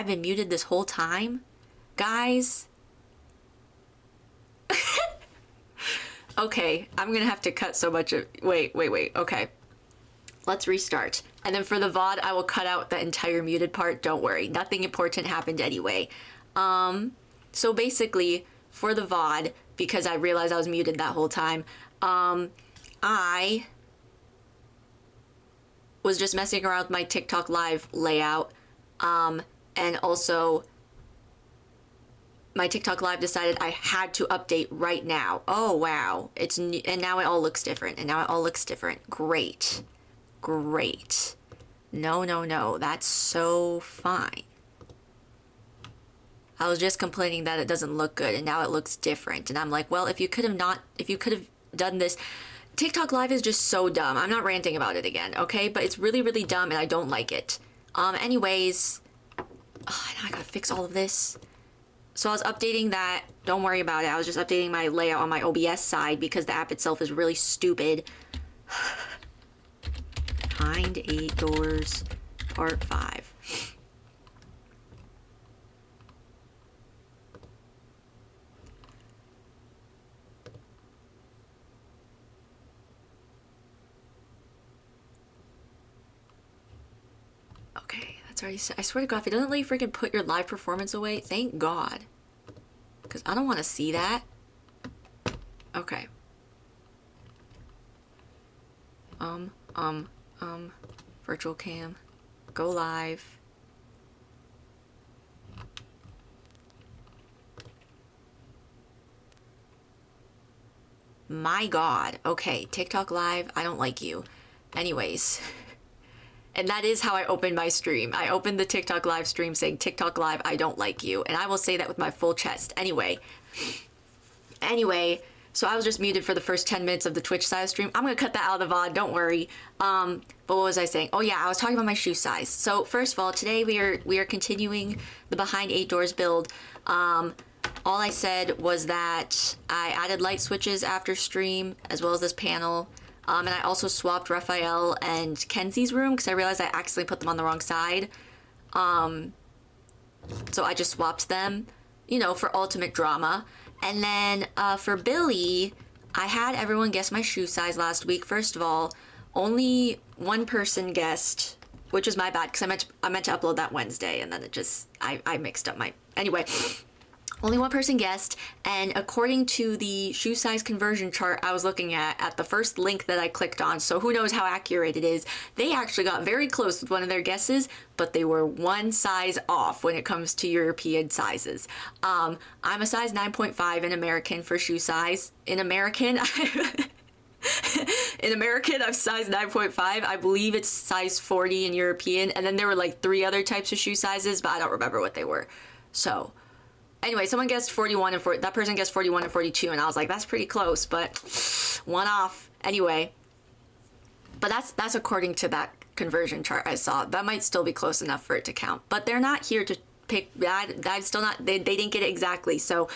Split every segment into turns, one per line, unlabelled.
I've been muted this whole time? Guys? Okay, I'm gonna have to cut so much of... Wait. Okay. Let's restart. And then for the VOD, I will cut out the entire muted part. Don't worry. Nothing important happened anyway. So basically, for the VOD, because I realized I was muted that whole time, I was just messing around with my TikTok live layout. And also my TikTok live decided I had to update right now. Oh, wow. It's new, and now it all looks different. Great. No. That's so fine. I was just complaining that it doesn't look good, and now it looks different. And I'm like, well, if you could have done this. TikTok live is just so dumb. I'm not ranting about it again, okay? But it's really, really dumb, and I don't like it. Anyways, now I gotta fix all of this. So I was updating that. Don't worry about it. I was just updating my layout on my OBS side because the app itself is really stupid. Behind 8 Doors, Part 5. Okay, that's already set. I swear to God, if it doesn't let you freaking put your live performance away, thank God. Because I don't want to see that. Okay. Virtual cam. Go live. My God. Okay, TikTok live, I don't like you. Anyways. And that is how I opened my stream. I opened the TikTok live stream saying, TikTok live, I don't like you. And I will say that with my full chest. Anyway, so I was just muted for the first 10 minutes of the Twitch size stream. I'm going to cut that out of the VOD, don't worry. But what was I saying? Oh yeah, I was talking about my shoe size. So first of all, today we are continuing the Behind 8 Doors build. All I said was that I added light switches after stream, as well as this panel. And I also swapped Raphael and Kenzie's room because I realized I accidentally put them on the wrong side. So I just swapped them, you know, for ultimate drama. And then for Billy, I had everyone guess my shoe size last week. First of all, only one person guessed, which was my bad because I meant to upload that Wednesday, and then it just I mixed up my... Anyway, only one person guessed, and according to the shoe size conversion chart I was looking at the first link that I clicked on, so who knows how accurate it is, they actually got very close with one of their guesses, but they were one size off when it comes to European sizes. I'm a size 9.5 in American for shoe size. In American, in American, I'm size 9.5. I believe it's size 40 in European, and then there were like 3 other types of shoe sizes, but I don't remember what they were. So... Anyway, someone guessed 41 and 40. That person guessed 41 and 42, and I was like, that's pretty close, but one off. Anyway, but that's according to that conversion chart I saw. That might still be close enough for it to count, but they're not here to pick that. I'm still not. They didn't get it exactly. So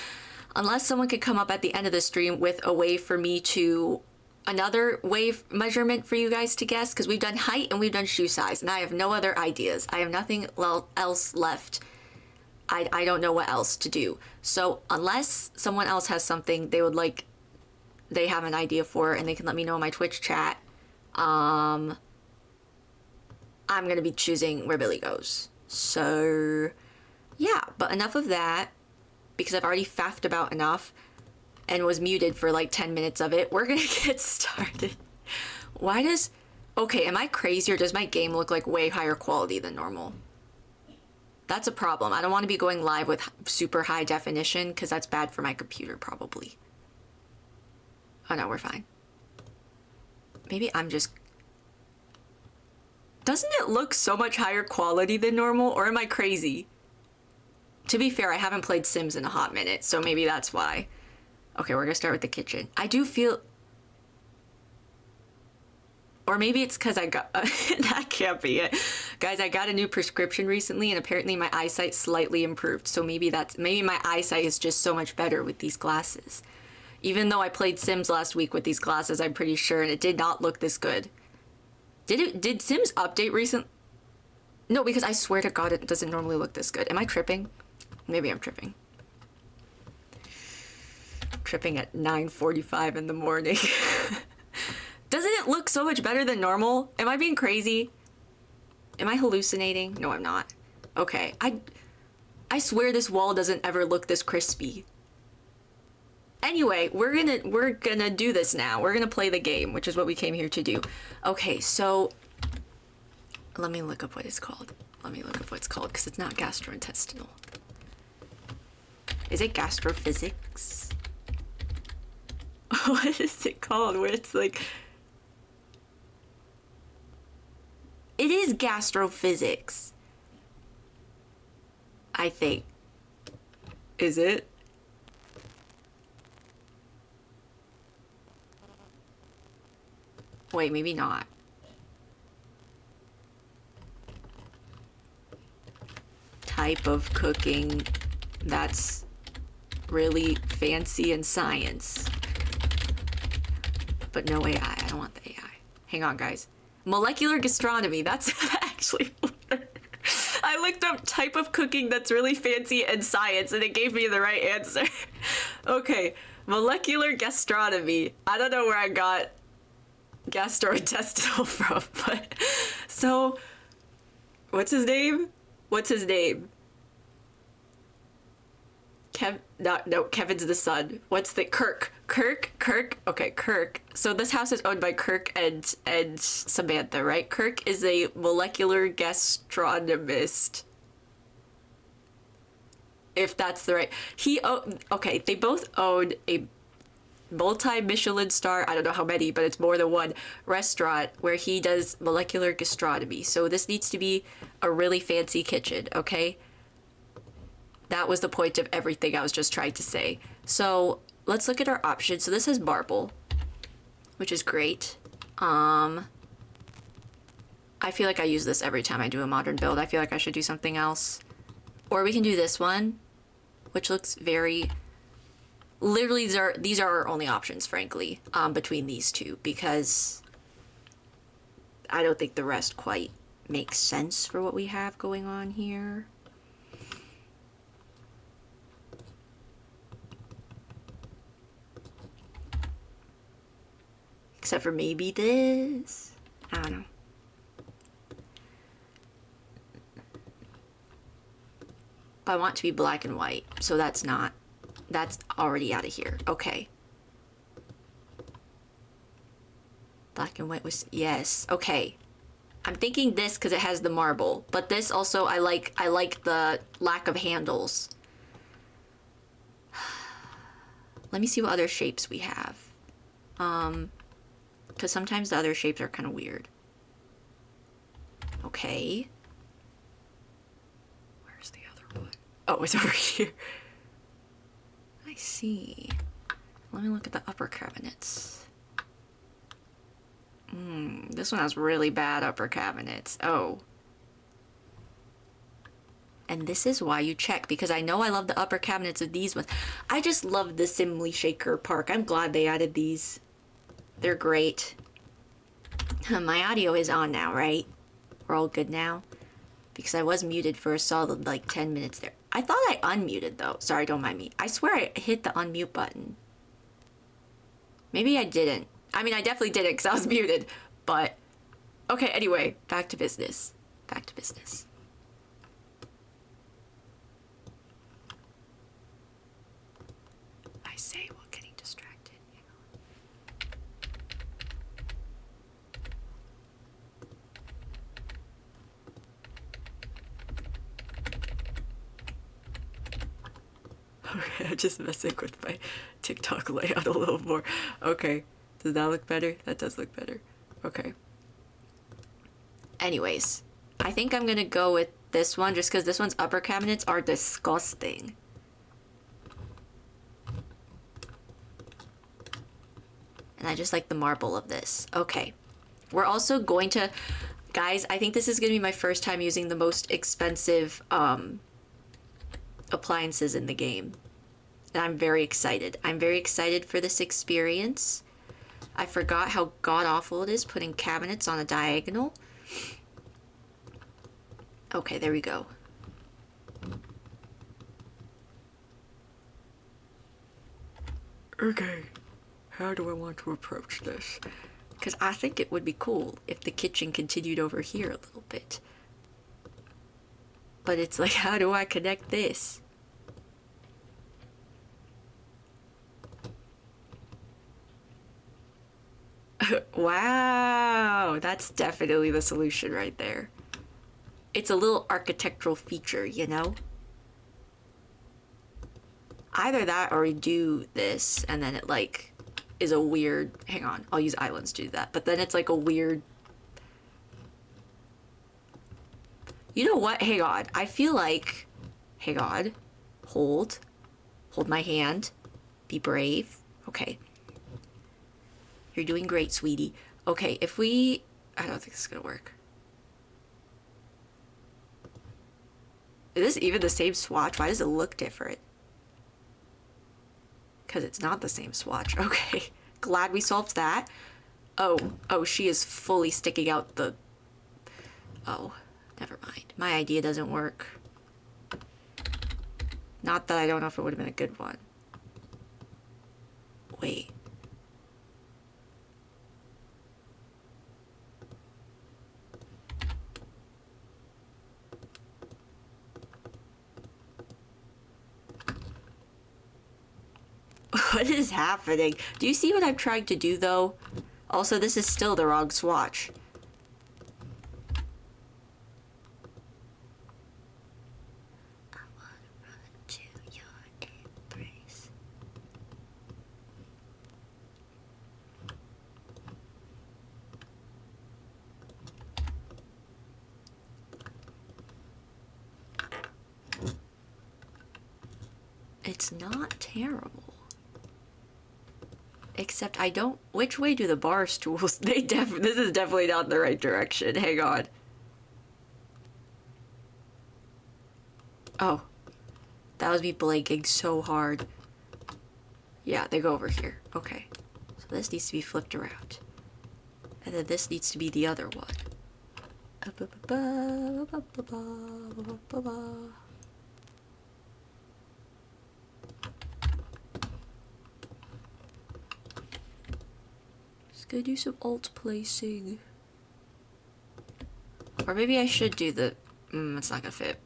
unless someone could come up at the end of the stream with a way for me to another wave measurement for you guys to guess, because we've done height and we've done shoe size, and I have no other ideas. I have nothing else left. I don't know what else to do. So unless someone else has something they would like, they have an idea for, and they can let me know in my Twitch chat, I'm gonna be choosing where Billy goes. So yeah, but enough of that, because I've already faffed about enough and was muted for like 10 minutes of it. We're gonna get started. Why does... Okay, am I crazy, or does my game look like way higher quality than normal? That's a problem. I don't want to be going live with super high definition because that's bad for my computer probably. Oh no, we're fine. Maybe I'm just... Doesn't it look so much higher quality than normal, or am I crazy? To be fair, I haven't played Sims in a hot minute, so maybe that's why. Okay, we're gonna start with the kitchen. I do feel... Or maybe it's because I got... that can't be it. Guys, I got a new prescription recently, and apparently my eyesight slightly improved. So maybe my eyesight is just so much better with these glasses. Even though I played Sims last week with these glasses, I'm pretty sure, and it did not look this good. Did Sims update recent? No, because I swear to God, it doesn't normally look this good. Am I tripping? Maybe I'm tripping. Tripping at 9:45 in the morning. Doesn't it look so much better than normal? Am I being crazy? Am I hallucinating? No, I'm not. Okay, I swear this wall doesn't ever look this crispy. Anyway, we're gonna do this now. We're gonna play the game, which is what we came here to do. Okay, so let me look up what it's called. Let me look up what it's called, because it's not gastrointestinal. Is it gastrophysics? What is it called? Where it's like... It is gastrophysics. I think. Is it? Wait, maybe not. Type of cooking that's really fancy in science. But no AI. I don't want the AI. Hang on, guys. Molecular gastronomy. That's actually... I looked up type of cooking that's really fancy in science and it gave me the right answer. Okay. Molecular gastronomy. I don't know where I got gastrointestinal from, but... So... What's his name? What's his name? No, Kevin's the son. What's the... Kirk. Okay, Kirk. So this house is owned by Kirk and Samantha, right? Kirk is a molecular gastronomist. If that's the right... Okay, they both own a multi-Michelin star, I don't know how many, but it's more than one, restaurant where he does molecular gastronomy. So this needs to be a really fancy kitchen, okay? That was the point of everything I was just trying to say. So let's look at our options. So this has marble, which is great. I feel like I use this every time I do a modern build. I feel like I should do something else. Or we can do this one, which looks very... Literally, these are our only options, frankly, between these two, because I don't think the rest quite makes sense for what we have going on here. Except for maybe this. I don't know. But I want it to be black and white, so that's already out of here. Okay. Black and white was... Yes. Okay. I'm thinking this because it has the marble. But this also, I like the lack of handles. Let me see what other shapes we have. Because sometimes the other shapes are kind of weird. Okay. Where's the other one? Oh, it's over here. I see. Let me look at the upper cabinets. This one has really bad upper cabinets. Oh. And this is why you check, because I know I love the upper cabinets of these ones. I just love the Simley Shaker Park. I'm glad they added these. They're great. My audio is on now, right? We're all good now? Because I was muted for a solid, like, 10 minutes there. I thought I unmuted, though. Sorry, don't mind me. I swear I hit the unmute button. Maybe I didn't. I mean, I definitely didn't because I was muted. But, okay, anyway. Back to business. Back to business. I say while getting distracted. Okay, I'm just messing with my TikTok layout a little more. Okay, does that look better? That does look better. Okay. Anyways, I think I'm gonna go with this one just because this one's upper cabinets are disgusting. And I just like the marble of this. Okay. We're also going to... Guys, I think this is gonna be my first time using the most expensive appliances in the game. And I'm very excited. I'm very excited for this experience. I forgot how god-awful it is putting cabinets on a diagonal. Okay, there we go. Okay, how do I want to approach this? Because I think it would be cool if the kitchen continued over here a little bit. But it's like, how do I connect this? Wow, that's definitely the solution right there. It's a little architectural feature, you know? Either that or we do this and then it like is a weird, hang on, I'll use islands to do that, but then it's like a weird, you know what, hang on, I feel like, hang on, hold my hand, be brave, okay, you're doing great, sweetie. Okay, if we, I don't think this is gonna work. Is this even the same swatch? Why does it look different? Because it's not the same swatch. Okay, glad we solved that. Oh, she is fully sticking out the... Oh, never mind. My idea doesn't work. Not that I don't know if it would have been a good one. Wait. What is happening? Do you see what I'm trying to do, though? Also, this is still the wrong swatch. I want to run to your embrace. It's not terrible. Except I don't... Which way do the bar stools... This is definitely not the right direction. Hang on. Oh. That was me blanking so hard. Yeah, they go over here. Okay. So this needs to be flipped around. And then this needs to be the other one. Gonna do some alt placing. Or maybe I should do the... it's not gonna fit.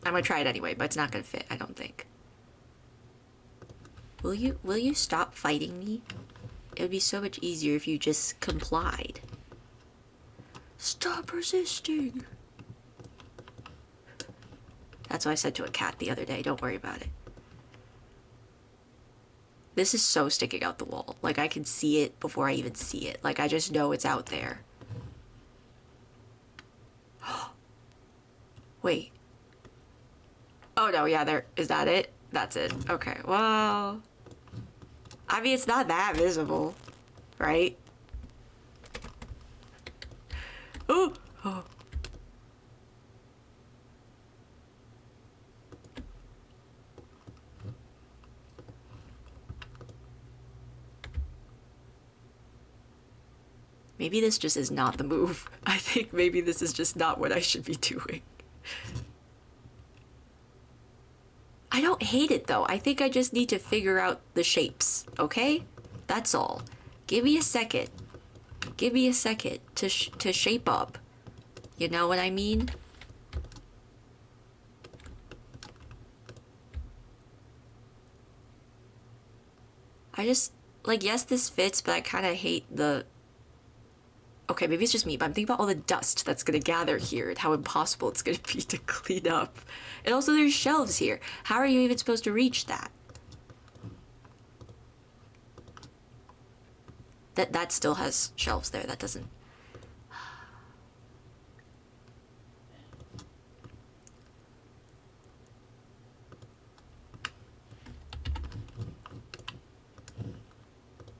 I'm gonna try it anyway, but it's not gonna fit, I don't think. Will you stop fighting me? It would be so much easier if you just complied. Stop resisting! That's what I said to a cat the other day, don't worry about it. This is so sticking out the wall. Like, I can see it before I even see it. Like, I just know it's out there. Wait. Oh, no, yeah, there... Is that it? That's it. Okay, well... I mean, it's not that visible. Right? Oh! Oh. Maybe this just is not the move. I think maybe this is just not what I should be doing. I don't hate it though. I think I just need to figure out the shapes, okay? That's all. Give me a second. Give me a second to shape up. You know what I mean? I just, like, yes, this fits, but I kind of hate the... Okay, maybe it's just me, but I'm thinking about all the dust that's gonna gather here and how impossible it's gonna be to clean up. And also there's shelves here. How are you even supposed to reach that? That still has shelves there. That doesn't...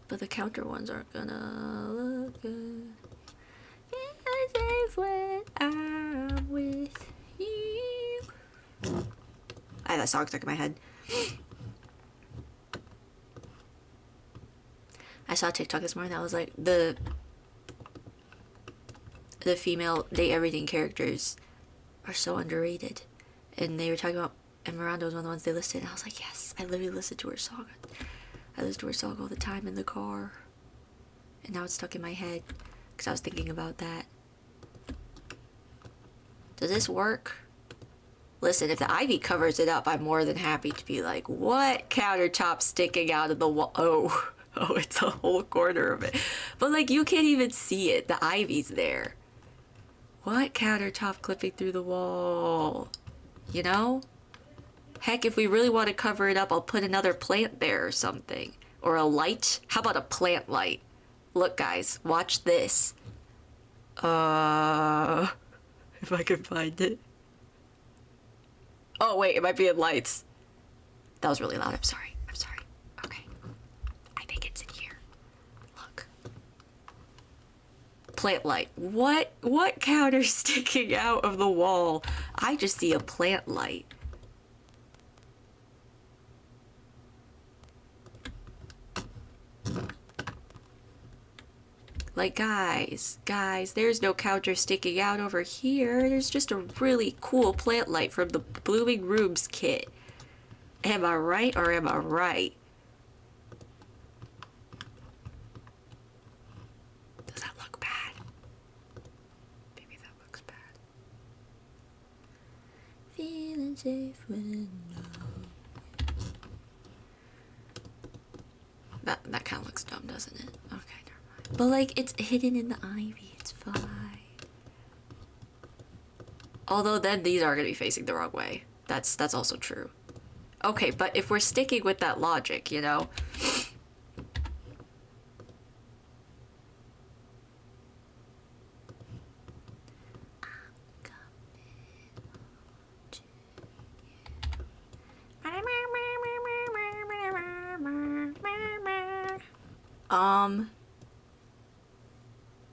But the counter ones aren't gonna look good. When I'm with you. I had that song stuck in my head. I saw a TikTok this morning that was like the female Date Everything characters are so underrated. And they were talking about, and Miranda was one of the ones they listed, and I was like, yes, I literally listened to her song. I listen to her song all the time in the car. And now it's stuck in my head, because I was thinking about that. Does this work? Listen, if the ivy covers it up, I'm more than happy to be like, what countertop sticking out of the wall? Oh, it's a whole corner of it. But like, you can't even see it. The ivy's there. What countertop clipping through the wall? You know? Heck, if we really want to cover it up, I'll put another plant there or something. Or a light. How about a plant light? Look, guys, watch this. If I can find it. Oh, wait, it might be in lights. That was really loud. I'm sorry. I'm sorry. Okay. I think it's in here. Look. Plant light. What counter sticking out of the wall? I just see a plant light. Like, guys, there's no counter sticking out over here. There's just a really cool plant light from the Blooming Rooms kit. Am I right or am I right? Does that look bad? Maybe that looks bad. Feeling safe when that kind of looks dumb, doesn't it? Okay, never mind. But like, it's hidden in the ivy. It's fine. Although then these are gonna be facing the wrong way. That's also true. Okay, but if we're sticking with that logic, you know.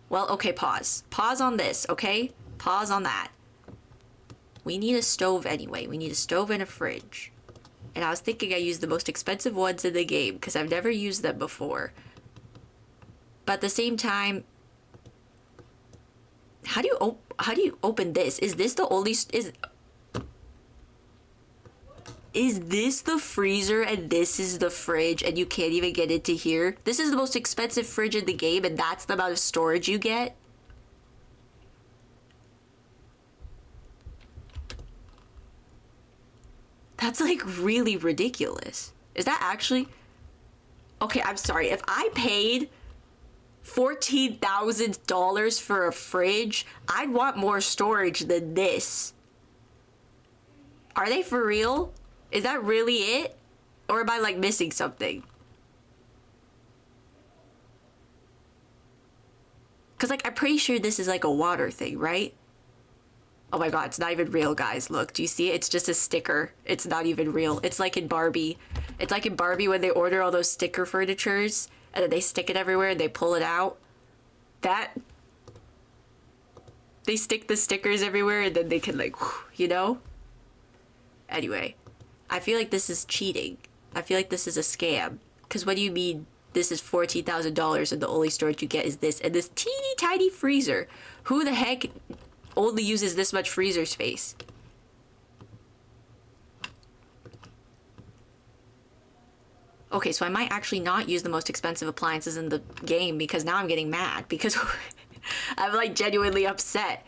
Well, okay, pause. Pause on this, okay? Pause on that. We need a stove anyway. We need a stove and a fridge. And I was thinking I used the most expensive ones in the game because I've never used them before. But at the same time, how do you open this? Is this the only is this the freezer and this is the fridge and you can't even get into here? This is the most expensive fridge in the game and that's the amount of storage you get? That's like really ridiculous. Is that actually... Okay, I'm sorry. If I paid $14,000 for a fridge, I'd want more storage than this. Are they for real? Is that really it? Or am I like missing something? Because like, I'm pretty sure this is like a water thing, right? Oh my god, it's not even real, guys. Look, do you see it? It's just a sticker. It's not even real. It's like in Barbie. It's like in Barbie when they order all those sticker furnitures and then they stick it everywhere and they pull it out. They stick the stickers everywhere and then they can like, you know? Anyway, I feel like this is cheating. I feel like this is a scam. Because what do you mean this is $14,000 and the only storage you get is this and this teeny tiny freezer? Who the heck only uses this much freezer space? Okay, so I might actually not use the most expensive appliances in the game because now I'm getting mad because I'm like genuinely upset.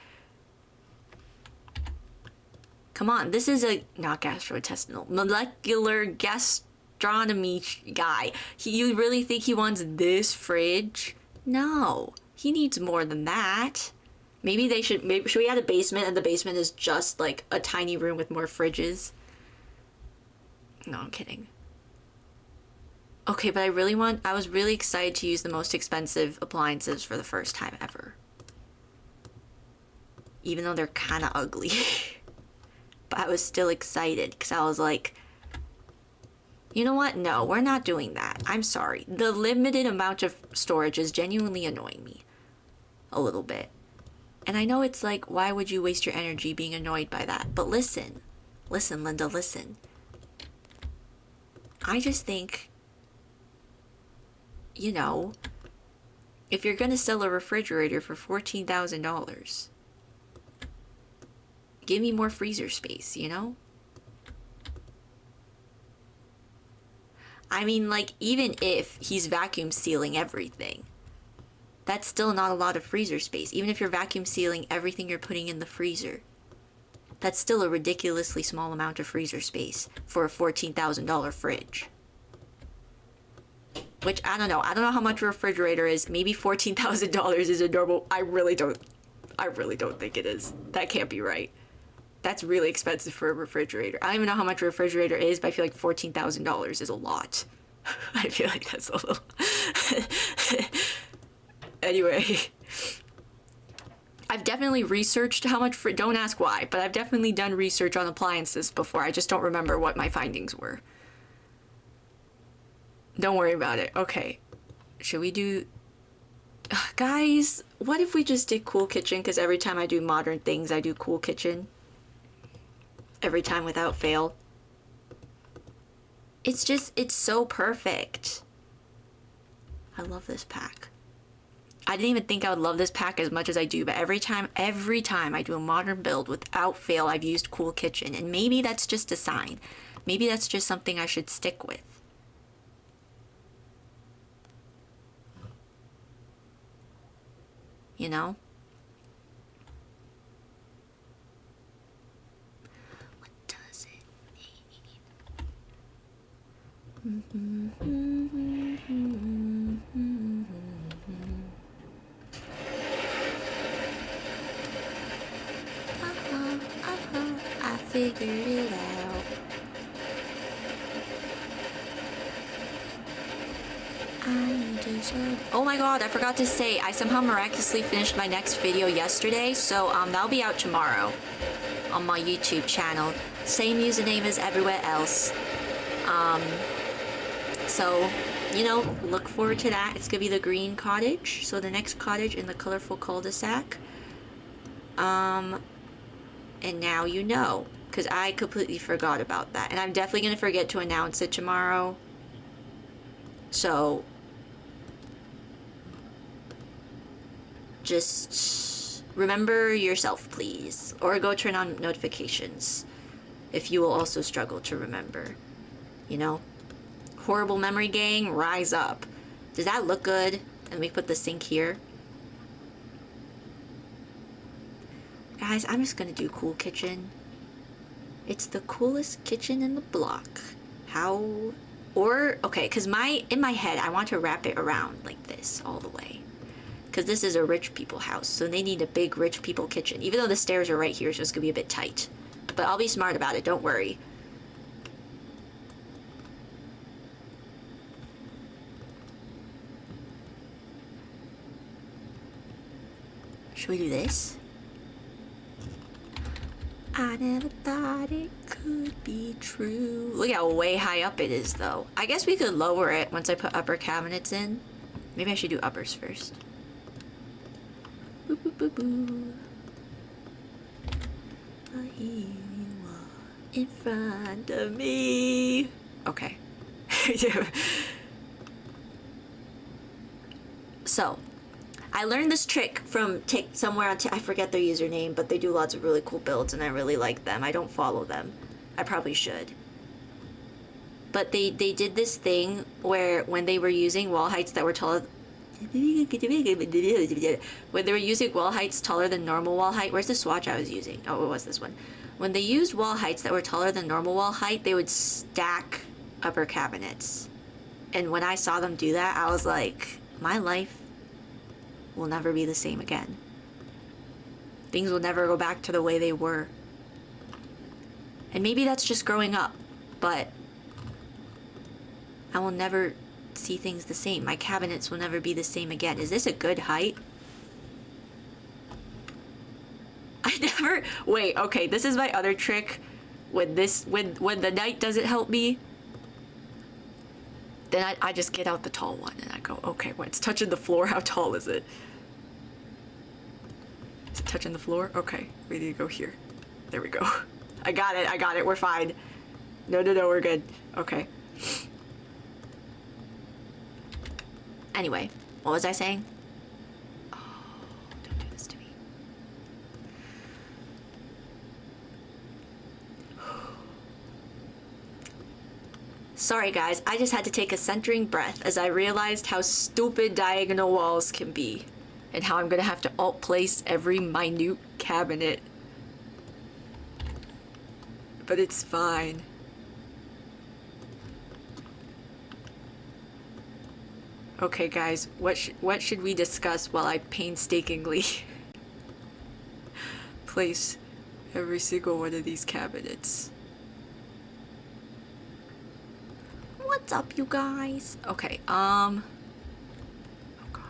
Come on, this is a not gastrointestinal, molecular gastronomy guy. You really think he wants this fridge? No, he needs more than that. Maybe should we add a basement and the basement is just like a tiny room with more fridges? No, I'm kidding. Okay, but I was really excited to use the most expensive appliances for the first time ever. Even though they're kind of ugly. But I was still excited because I was like, you know what? No, we're not doing that. I'm sorry. The limited amount of storage is genuinely annoying me. A little bit. And I know it's like, why would you waste your energy being annoyed by that? But listen. Listen, Linda, listen. I just think, you know, if you're going to sell a refrigerator for $14,000, Give me more freezer space, you know? I mean, like, even if he's vacuum sealing everything, that's still not a lot of freezer space. Even if you're vacuum sealing everything you're putting in the freezer, that's still a ridiculously small amount of freezer space for a $14,000 fridge. Which, I don't know. I don't know how much a refrigerator is. Maybe $14,000 is a normal... I really don't think it is. That can't be right. That's really expensive for a refrigerator. I don't even know how much a refrigerator is, but I feel like $14,000 is a lot. I feel like that's a little... Anyway... I've definitely researched how much... Don't ask why, but I've definitely done research on appliances before. I just don't remember what my findings were. Don't worry about it. Okay. Should we do... Guys, what if we just did Cool Kitchen? Because every time I do modern things, I do Cool Kitchen. Every time without fail. It's just... It's so perfect. I love this pack. I didn't even think I would love this pack as much as I do, but every time I do a modern build, without fail, I've used Cool Kitchen. And maybe that's just a sign. Maybe that's just something I should stick with. You know? What does it mean? I figured it out. Oh my god, I forgot to say, I somehow miraculously finished my next video yesterday, so that'll be out tomorrow on my YouTube channel. Same username as everywhere else. So, you know, look forward to that. It's gonna be the green cottage, so the next cottage in the colorful cul-de-sac. And now you know, because I completely forgot about that. And I'm definitely going to forget to announce it tomorrow. So, just remember yourself, please. Or go turn on notifications if you will also struggle to remember. You know? Horrible memory gang, rise up. Does that look good? And we put the sink here. Guys, I'm just gonna do Cool Kitchen. It's the coolest kitchen in the block. How... Or, okay, because in my head, I want to wrap it around like this all the way. Because this is a rich people house, so they need a big rich people kitchen. Even though the stairs are right here, so it's gonna be a bit tight. But I'll be smart about it, don't worry. Should we do this? I never thought it could be true. Look how way high up it is, though. I guess we could lower it once I put upper cabinets in. Maybe I should do uppers first. Boop, boop, boop, boop. Here you are in front of me. Okay. So, I learned this trick from somewhere on I forget their username, but they do lots of really cool builds and I really like them. I don't follow them. I probably should. But they did this thing where when they were using wall heights that were taller... When they were using wall heights taller than normal wall height... Where's the swatch I was using? Oh, it was this one. When they used wall heights that were taller than normal wall height, they would stack upper cabinets. And when I saw them do that, I was like, my life will never be the same again. Things will never go back to the way they were. And maybe that's just growing up, but I will never see things the same. My cabinets will never be the same again. Is this a good height? I never... Wait, okay, this is my other trick. When the night doesn't help me, then I just get out the tall one and I go, okay, when it's touching the floor, how tall is it? Is it touching the floor? Okay, we need to go here. There we go. I got it, we're fine. No, we're good. Okay. Anyway, what was I saying? Oh, don't do this to me. Sorry guys, I just had to take a centering breath as I realized how stupid diagonal walls can be. And how I'm gonna have to alt place every minute cabinet. But it's fine. Okay guys, what should we discuss while I painstakingly place every single one of these cabinets? What's up, you guys? Okay, oh god.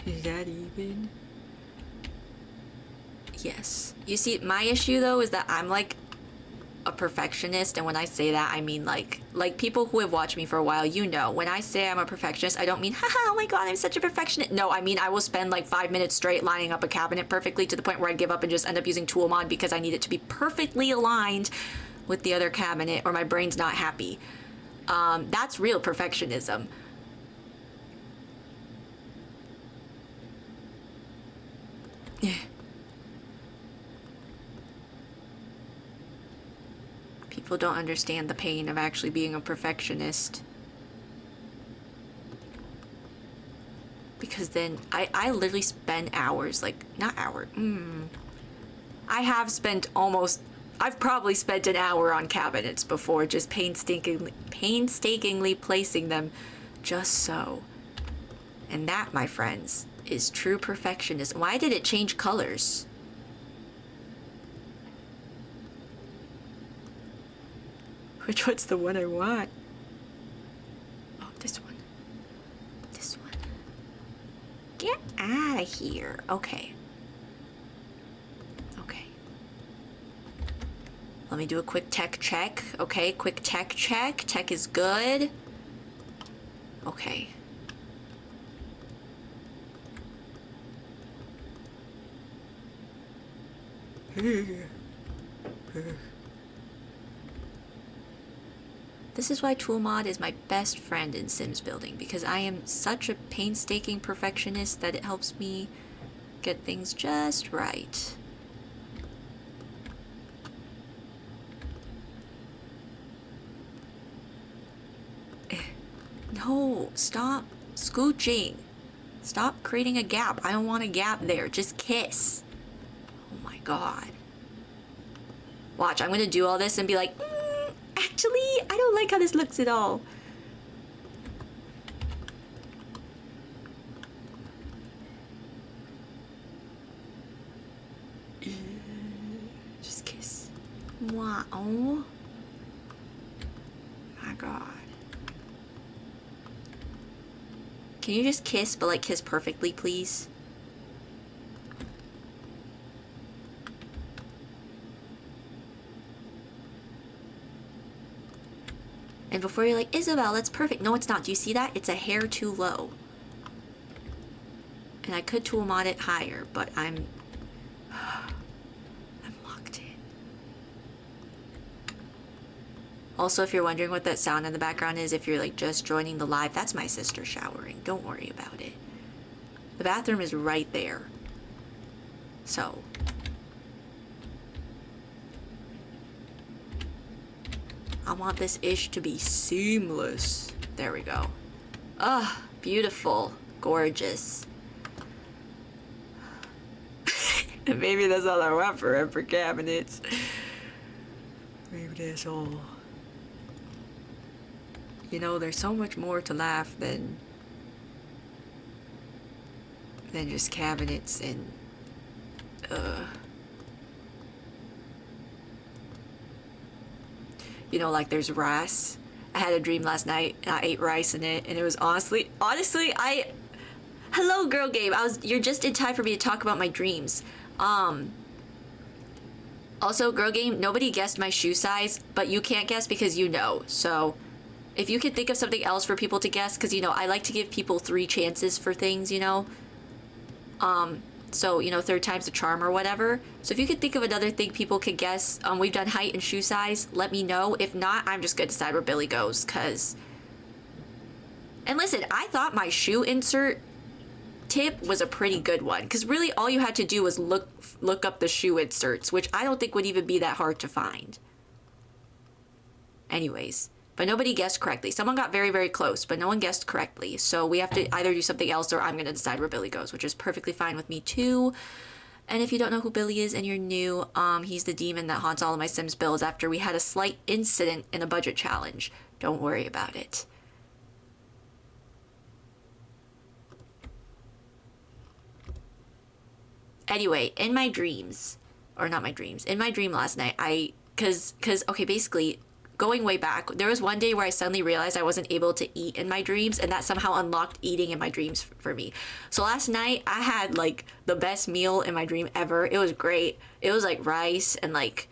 Is that even? Yes. You see, my issue though is that I'm like a perfectionist, and when I say that I mean like people who have watched me for a while, you know, when I say I'm a perfectionist, I don't mean haha, oh my god, I'm such a perfectionist. No, I mean I will spend like 5 minutes straight lining up a cabinet perfectly to the point where I give up and just end up using tool mod because I need it to be perfectly aligned with the other cabinet or my brain's not happy. That's real perfectionism. People don't understand the pain of actually being a perfectionist. Because then I literally spend hours, like, not hours, I have spent I've probably spent an hour on cabinets before, just painstakingly placing them just so. And that, my friends, is true perfectionism. Why did it change colors? Which one's the one I want? Oh, this one. This one. Get out of here. Okay. Okay. Let me do a quick tech check. Okay, quick tech check. Tech is good. Okay. This is why tool mod is my best friend in Sims building, because I am such a painstaking perfectionist that it helps me get things just right. No, stop scooching. Stop creating a gap. I don't want a gap there. Just kiss. Oh my god. Watch, I'm gonna do all this and be like, actually, I don't like how this looks at all. Just kiss. Wow. My god. Can you just kiss, but like kiss perfectly, please? And before you're like, Isabel, that's perfect. No, it's not. Do you see that? It's a hair too low. And I could tool mod it higher, but I'm locked in. Also, if you're wondering what that sound in the background is, if you're like just joining the live, that's my sister showering. Don't worry about it. The bathroom is right there. So. I want this ish to be seamless. There we go. Ah, beautiful. Gorgeous. Maybe that's all I want for cabinets. Maybe that's all. You know, there's so much more to laugh than just cabinets and you know, like there's rice. I had a dream last night and I ate rice in it, and it was honestly hello girl Gabe, you're just in time for me to talk about my dreams. Also, girl game, nobody guessed my shoe size, but you can't guess because you know. So if you could think of something else for people to guess, because you know I like to give people 3 chances for things, you know. So, you know, 3rd time's a charm or whatever. So if you could think of another thing people could guess, we've done height and shoe size, let me know. If not, I'm just gonna decide where Billy goes, cause... And listen, I thought my shoe insert tip was a pretty good one, because really all you had to do was look up the shoe inserts, which I don't think would even be that hard to find. Anyways, but nobody guessed correctly. Someone got very, very close, but no one guessed correctly. So we have to either do something else, or I'm going to decide where Billy goes, which is perfectly fine with me too. And if you don't know who Billy is and you're new, he's the demon that haunts all of my Sims builds after we had a slight incident in a budget challenge. Don't worry about it. Anyway, in my dreams, or not my dreams, in my dream last night, okay, basically, going way back, there was one day where I suddenly realized I wasn't able to eat in my dreams, and that somehow unlocked eating in my dreams for me. So last night, I had, like, the best meal in my dream ever. It was great. It was, like, rice and, like,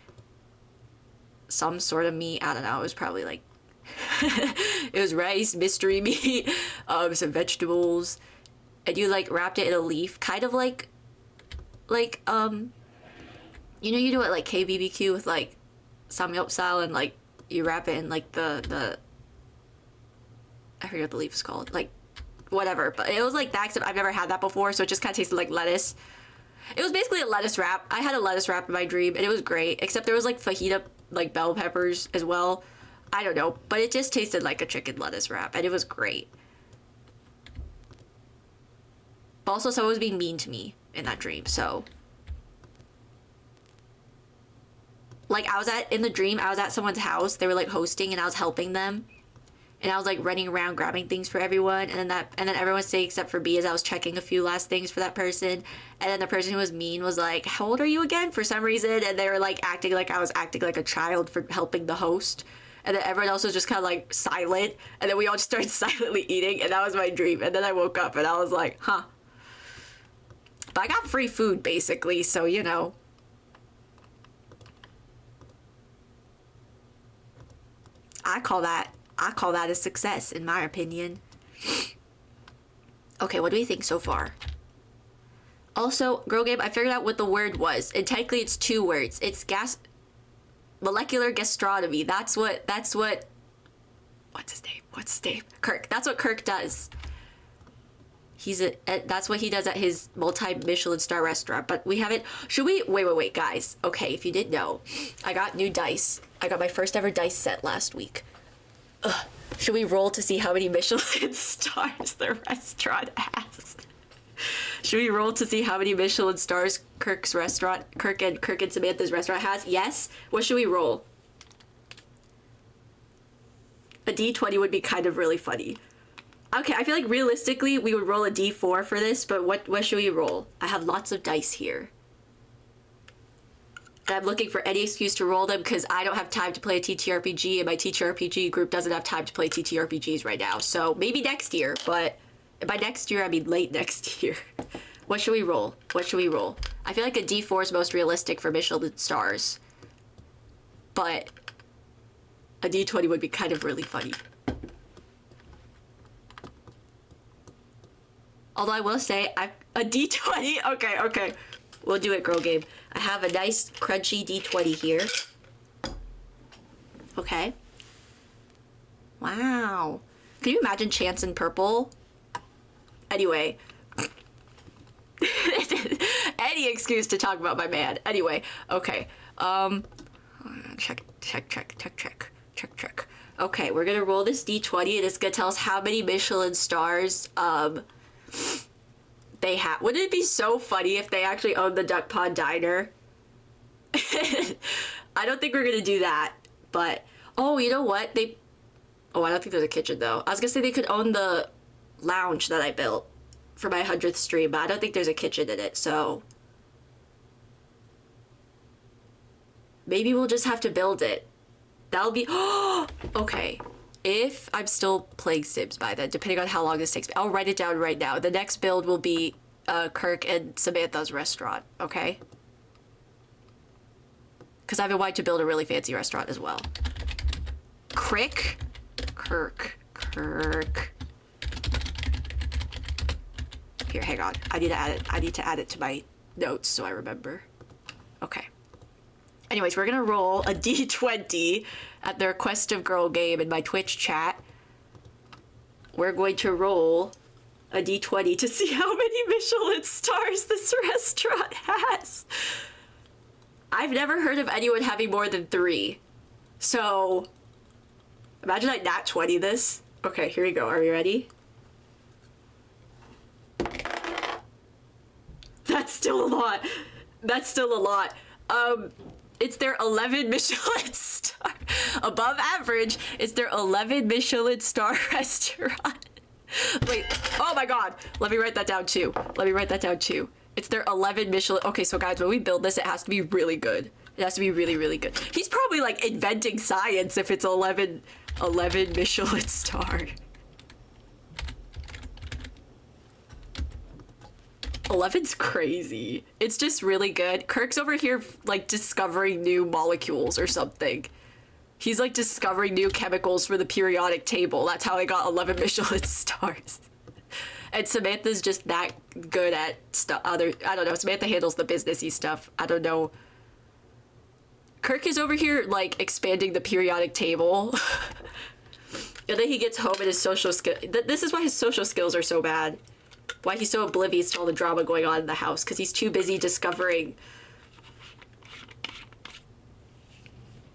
some sort of meat. I don't know. It was probably, like, it was rice, mystery meat, some vegetables, and you, like, wrapped it in a leaf, kind of like, you know, you do it like KBBQ with, like, samgyeopsal, and, like, you wrap it in, like, the I forget what the leaf is called, like, whatever, but it was like that, except I've never had that before, so it just kind of tasted like lettuce. It was basically a lettuce wrap. I had a lettuce wrap in my dream, and it was great, except there was, like, fajita, like, bell peppers as well. I don't know, but it just tasted like a chicken lettuce wrap, and it was great. But also, someone was being mean to me in that dream, so... Like, in the dream, I was at someone's house, they were, like, hosting, and I was helping them. And I was, like, running around grabbing things for everyone, and then everyone stayed except for B, as I was checking a few last things for that person. And then the person who was mean was like, how old are you again, for some reason? And they were, like, acting like I was acting like a child for helping the host. And then everyone else was just kind of, like, silent, and then we all just started silently eating, and that was my dream. And then I woke up, and I was like, huh. But I got free food, basically, so, you know. I call that a success, in my opinion. Okay, what do we think so far? Also, Girl Game, I figured out what the word was. And technically it's 2 words. It's molecular gastronomy. That's what, what's his name? Kirk. That's what Kirk does. That's what he does at his multi-Michelin star restaurant. But we haven't, wait, guys. Okay, if you didn't know, I got new dice. I got my first ever dice set last week. Ugh. Should we roll to see how many Michelin stars the restaurant has? Should we roll to see how many Michelin stars Kirk and Samantha's restaurant has? Yes? What should we roll? A D20 would be kind of really funny. Okay, I feel like realistically we would roll a D4 for this, but what should we roll? I have lots of dice here. And I'm looking for any excuse to roll them because I don't have time to play a TTRPG, and my TTRPG group doesn't have time to play TTRPGs right now. So maybe next year, but by next year I mean late next year. What should we roll? What should we roll? I feel like a D4 is most realistic for Michelin stars. But a D20 would be kind of really funny. Although I will say, a D20, okay. We'll do it, Girl Game. I have a nice crunchy D20 here. Okay. Wow. Can you imagine Chance in purple? Anyway. Any excuse to talk about my man. Anyway, okay. Check. Okay, we're gonna roll this D20 and it's gonna tell us how many Michelin stars, they have. Wouldn't it be so funny if they actually owned the Duck Pond Diner? I don't think we're gonna do that, but oh, you know what? I don't think there's a kitchen though. I was gonna say they could own the lounge that I built for my 100th stream, but I don't think there's a kitchen in it, so maybe we'll just have to build it. That'll be okay. If I'm still playing Sims by then, depending on how long this takes me, I'll write it down right now. The next build will be Kirk and Samantha's restaurant, okay? Because I've been wanting to build a really fancy restaurant as well. Kirk. Here, hang on. I need to add it to my notes so I remember. Okay. Anyways, we're gonna roll a D20 at the request of Girl Game in my Twitch chat. We're going to roll a D20 to see how many Michelin stars this restaurant has. I've never heard of anyone having more than 3. So, imagine I nat 20 this. Okay, here we go. Are you ready? That's still a lot. That's still a lot. It's their 11 Michelin star. Above average, it's their 11 Michelin star restaurant. Wait, oh my god. Let me write that down too. Let me write that down too. It's their 11 Michelin. Okay, so guys, when we build this, it has to be really good. It has to be really, really good. He's probably like inventing science if it's 11 Michelin star. 11's crazy. It's just really good. Kirk's over here like discovering new molecules or something. He's like discovering new chemicals for the periodic table. That's how I got 11 Michelin stars. And Samantha's just that good at stuff. I don't know. Samantha handles the businessy stuff. I don't know. Kirk is over here like expanding the periodic table. And then he gets home and his social skill. This is why his social skills are so bad. Why he's so oblivious to all the drama going on in the house, because he's too busy discovering.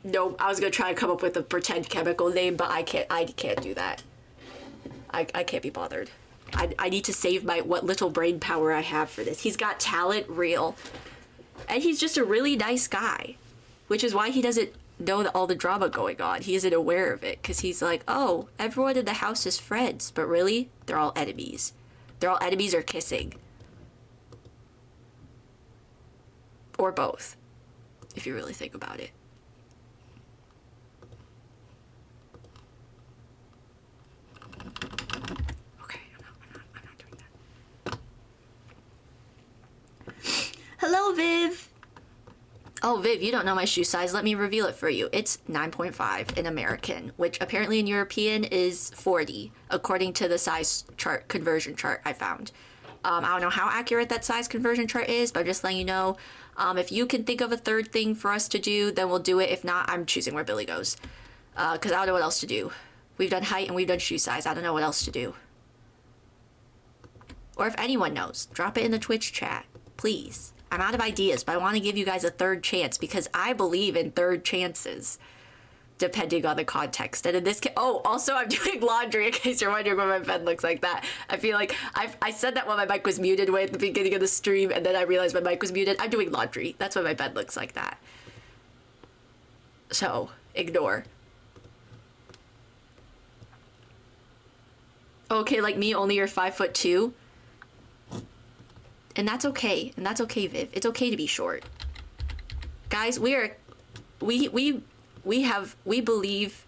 No, I was gonna try and come up with a pretend chemical name, but I can't do that. I can't be bothered. I need to save what little brain power I have for this. He's got talent, real, and he's just a really nice guy, which is why he doesn't know all the drama going on. He isn't aware of it, because he's like, oh, everyone in the house is friends, but really, they're all enemies. They're all enemies or kissing. Or both, if you really think about it. Okay, I'm not doing that. Hello, Viv! Oh, Viv, you don't know my shoe size. Let me reveal it for you. It's 9.5 in American, which apparently in European is 40, according to the size chart, conversion chart I found. I don't know how accurate that size conversion chart is, but I'm just letting you know. If you can think of a third thing for us to do, then we'll do it. If not, I'm choosing where Billy goes. Because I don't know what else to do. We've done height and we've done shoe size. I don't know what else to do. Or if anyone knows, drop it in the Twitch chat, please. I'm out of ideas, but I want to give you guys a third chance because I believe in third chances, depending on the context. And in this case, oh, also I'm doing laundry in case you're wondering why my bed looks like that. I feel like I said that while my mic was muted way at the beginning of the stream, and then I realized my mic was muted. I'm doing laundry. That's why my bed looks like that. So, ignore. Okay, like me, only you're 5'2". And that's okay. And that's okay, Viv. It's okay to be short. Guys, we believe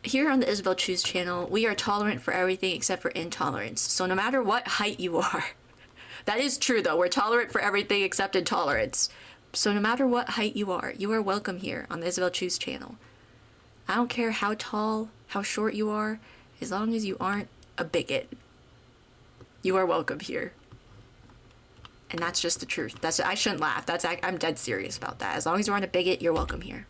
here on the Isabel Choose channel, we are tolerant for everything except for intolerance. So no matter what height you are, that is true though. We're tolerant for everything except intolerance. So no matter what height you are welcome here on the Isabel Choose channel. I don't care how tall, how short you are, as long as you aren't a bigot. You are welcome here. And that's just the truth. I shouldn't laugh. I'm dead serious about that. As long as you aren't a bigot, you're welcome here.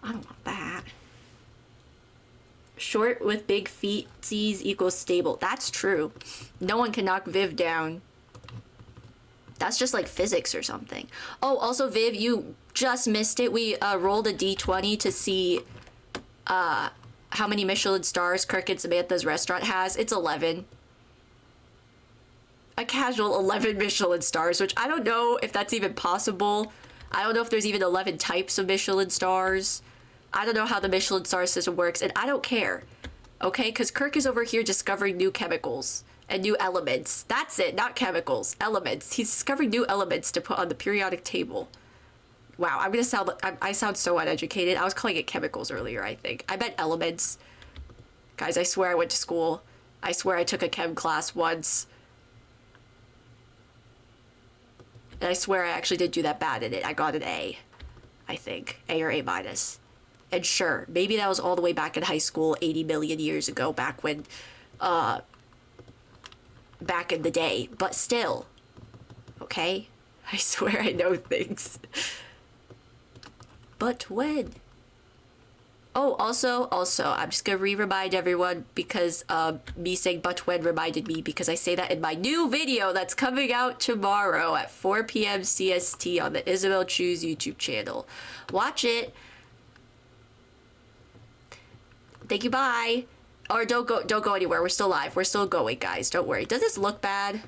I don't want that. Short with big feet sees equals stable. That's true. No one can knock Viv down. That's just like physics or something. Oh, also Viv, you just missed it. We rolled a D20 to see how many Michelin stars Kirk and Samantha's restaurant has. It's 11. A casual 11 Michelin stars, which I don't know if that's even possible. I don't know if there's even 11 types of Michelin stars. I don't know how the Michelin star system works, and I don't care. Okay, because Kirk is over here discovering new chemicals and new elements. That's it, not chemicals, elements. He's discovering new elements to put on the periodic table. Wow, I'm gonna sound, I sound so uneducated. I was calling it chemicals earlier, I think. I meant elements. Guys, I swear I went to school. I swear I took a chem class once. And I swear I actually did do that bad in it. I got an A, I think. A or A minus. And sure, maybe that was all the way back in high school 80 million years ago, back when, back in the day. But still, okay? I swear I know things. But when? Oh, also, I'm just gonna remind everyone because me saying but when reminded me because I say that in my new video that's coming out tomorrow at 4 p.m. CST on the Isabel Choose YouTube channel. Watch it. Thank you, bye. Or don't go anywhere. We're still live. We're still going, guys. Don't worry. Does this look bad?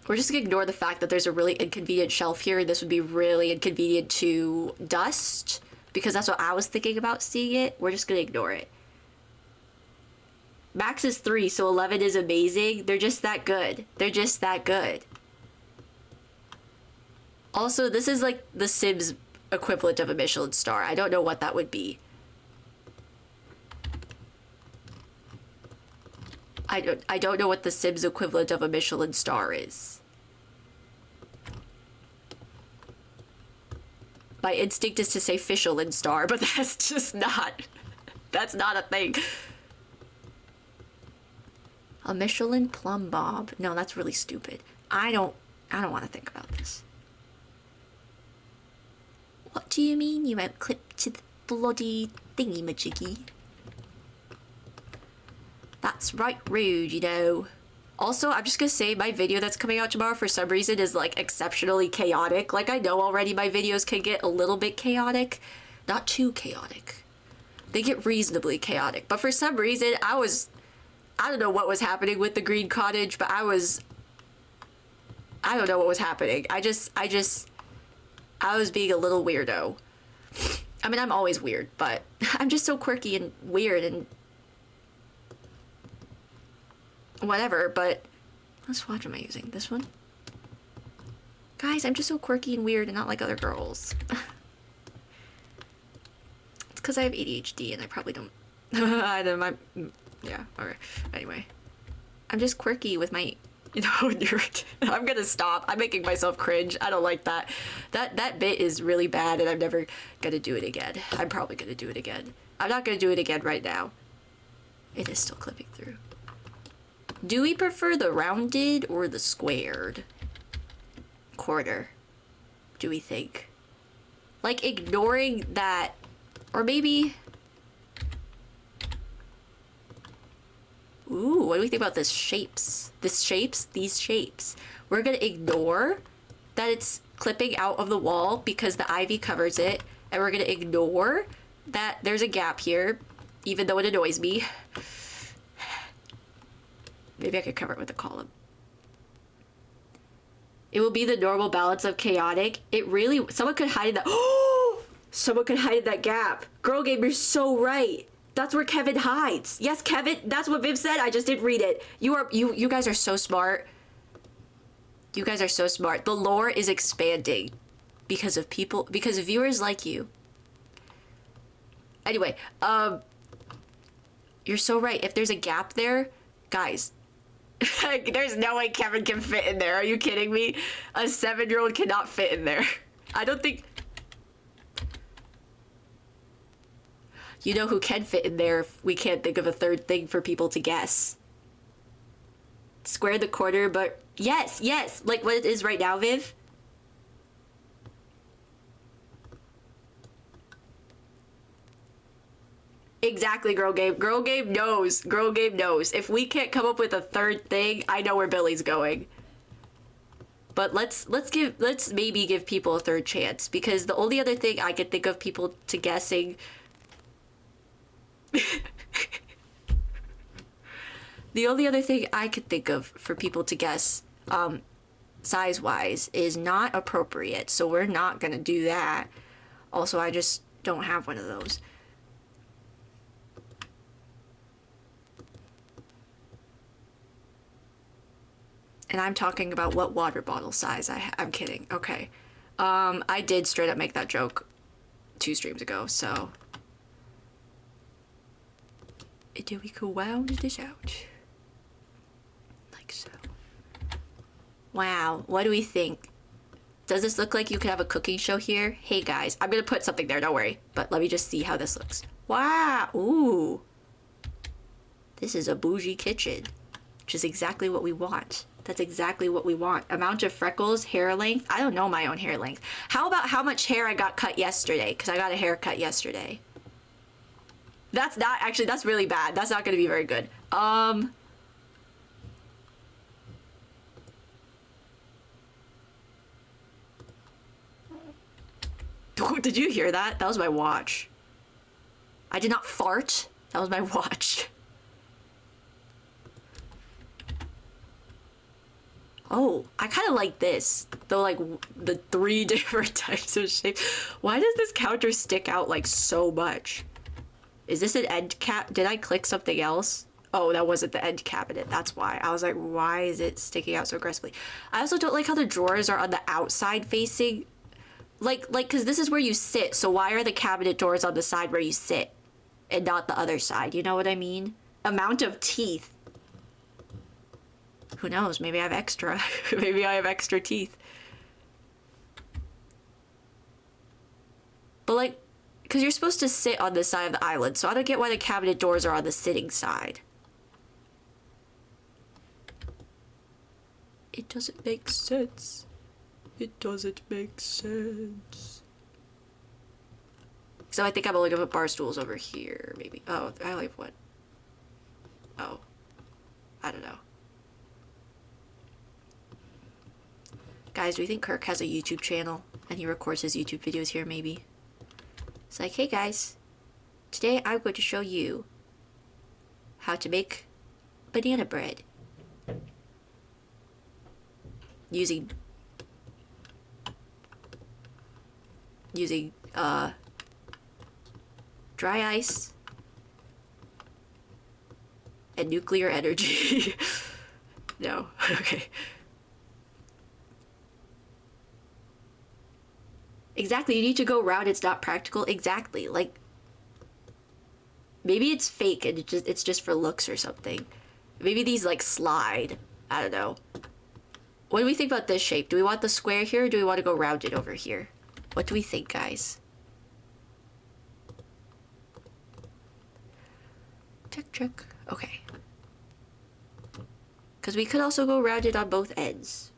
We're just gonna ignore the fact that there's a really inconvenient shelf here, and this would be really inconvenient to dust. Because that's what I was thinking about seeing it. We're just gonna ignore it. Max is 3, so 11 is amazing. They're just that good. They're just that good. Also, this is like the Sims equivalent of a Michelin star. I don't know what that would be. I don't know what the Sims equivalent of a Michelin star is. My instinct is to say Michelin star, but that's just not. That's not a thing. A Michelin plum bob. No, that's really stupid. I don't want to think about this. What do you mean you won't clip to the bloody thingy-majiggy? That's right rude, you know. Also, I'm just gonna say my video that's coming out tomorrow for some reason is like exceptionally chaotic. Like I know already my videos can get a little bit chaotic. Not too chaotic. They get reasonably chaotic. But for some reason I don't know what was happening with the green cottage, but I don't know what was happening. I was being a little weirdo. I mean, I'm always weird, but I'm just so quirky and weird and whatever, but what watch am I using? This one? Guys, I'm just so quirky and weird and not like other girls. It's because I have ADHD and I probably don't. Yeah, alright. Anyway. I'm just quirky with my, you know, I'm gonna stop. I'm making myself cringe. I don't like that. That bit is really bad and I'm never gonna do it again. I'm probably gonna do it again. I'm not gonna do it again right now. It is still clipping through. Do we prefer the rounded or the squared quarter? Do we think? Like ignoring that, or maybe... Ooh, what do we think about this shapes? These shapes. We're gonna ignore that it's clipping out of the wall because the ivy covers it, and we're gonna ignore that there's a gap here, even though it annoys me. Maybe I could cover it with a column. It will be the normal balance of chaotic. It really... Someone could hide in that... Oh! Someone could hide in that gap. Girl Game, you're so right. That's where Kevin hides. Yes, Kevin. That's what Viv said. I just didn't read it. You guys are so smart. You guys are so smart. The lore is expanding because of people... Because of viewers like you. Anyway, you're so right. If there's a gap there... Guys... There's no way Kevin can fit in there. Are you kidding me? A 7-year-old cannot fit in there. I don't think... You know who can fit in there if we can't think of a third thing for people to guess? Square the quarter, but... Yes! Like what it is right now, Viv? Exactly, Girl Game. Girl Game knows. Girl Game knows. If we can't come up with a third thing, I know where Billy's going. But let's maybe give people a third chance, because the only other thing I could think of people to guessing... The only other thing I could think of for people to guess, size-wise, is not appropriate, so we're not gonna do that. Also, I just don't have one of those. And I'm talking about what water bottle size I'm kidding. Okay. I did straight up make that joke 2 streams ago, so... Do we could wound this out? Like so. Wow, what do we think? Does this look like you could have a cooking show here? Hey guys, I'm gonna put something there, don't worry. But let me just see how this looks. Wow, ooh. This is a bougie kitchen, which is exactly what we want. That's exactly what we want. Amount of freckles, hair length. I don't know my own hair length. How about how much hair I got cut yesterday? Because I got a haircut yesterday. That's not, actually, that's really bad. That's not going to be very good. Did you hear that? That was my watch. I did not fart. That was my watch. Oh, I kind of like this. Though, like, the 3 different types of shape. Why does this counter stick out, like, so much? Is this an end cap? Did I click something else? Oh, that wasn't the end cabinet. That's why. I was like, why is it sticking out so aggressively? I also don't like how the drawers are on the outside facing. Like, because this is where you sit. So why are the cabinet doors on the side where you sit and not the other side? You know what I mean? Amount of teeth. Who knows? Maybe I have extra. Maybe I have extra teeth. But like, because you're supposed to sit on this side of the island, so I don't get why the cabinet doors are on the sitting side. It doesn't make sense. It doesn't make sense. So I think I'm only gonna put bar stools over here, maybe. Oh, I only have one. Oh. I don't know. Guys, do you think Kirk has a YouTube channel and he records his YouTube videos here maybe? It's like, hey guys, today I'm going to show you how to make banana bread using dry ice and nuclear energy. No, okay. Exactly, you need to go around, it's not practical. Exactly, like, maybe it's fake and it's just for looks or something. Maybe these, like, slide. I don't know. What do we think about this shape? Do we want the square here, or do we want to go rounded over here? What do we think, guys? Check. Okay. Because we could also go rounded on both ends.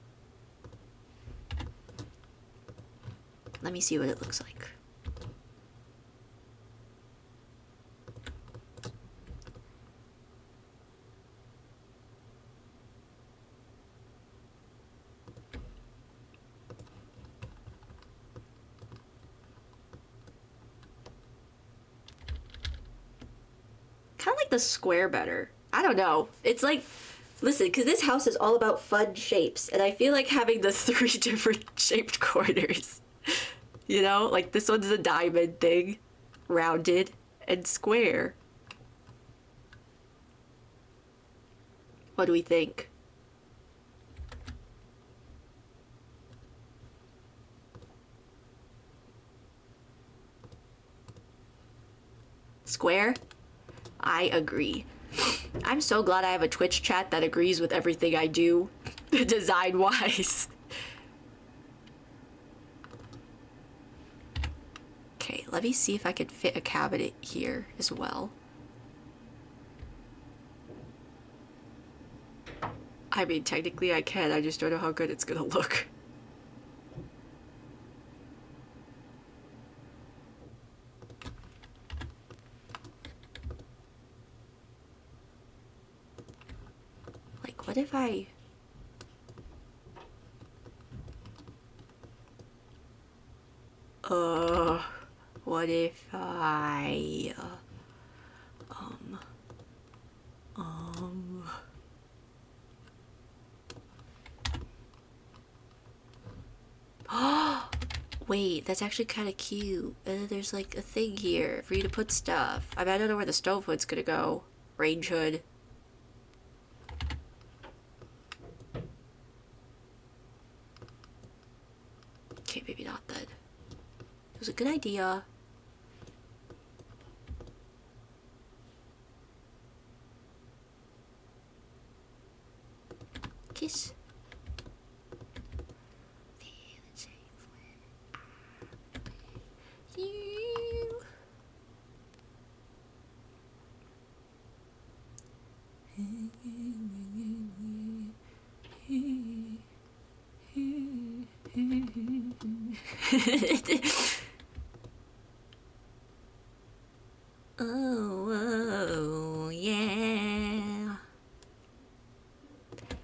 Let me see what it looks like. Kind of like the square better. I don't know. It's like, listen, because this house is all about fun shapes, and I feel like having the 3 different shaped corners. You know, like this one's a diamond thing, rounded and square. What do we think? Square? I agree. I'm so glad I have a Twitch chat that agrees with everything I do, design-wise. Okay, let me see if I can fit a cabinet here as well. I mean, technically I can, I just don't know how good it's gonna look. Like, what if I... what if I... Wait, that's actually kind of cute. And then there's like a thing here for you to put stuff. I mean, I don't know where the stove hood's gonna go. Range hood. Okay, maybe not then. It was a good idea. Kiss. Oh, yeah.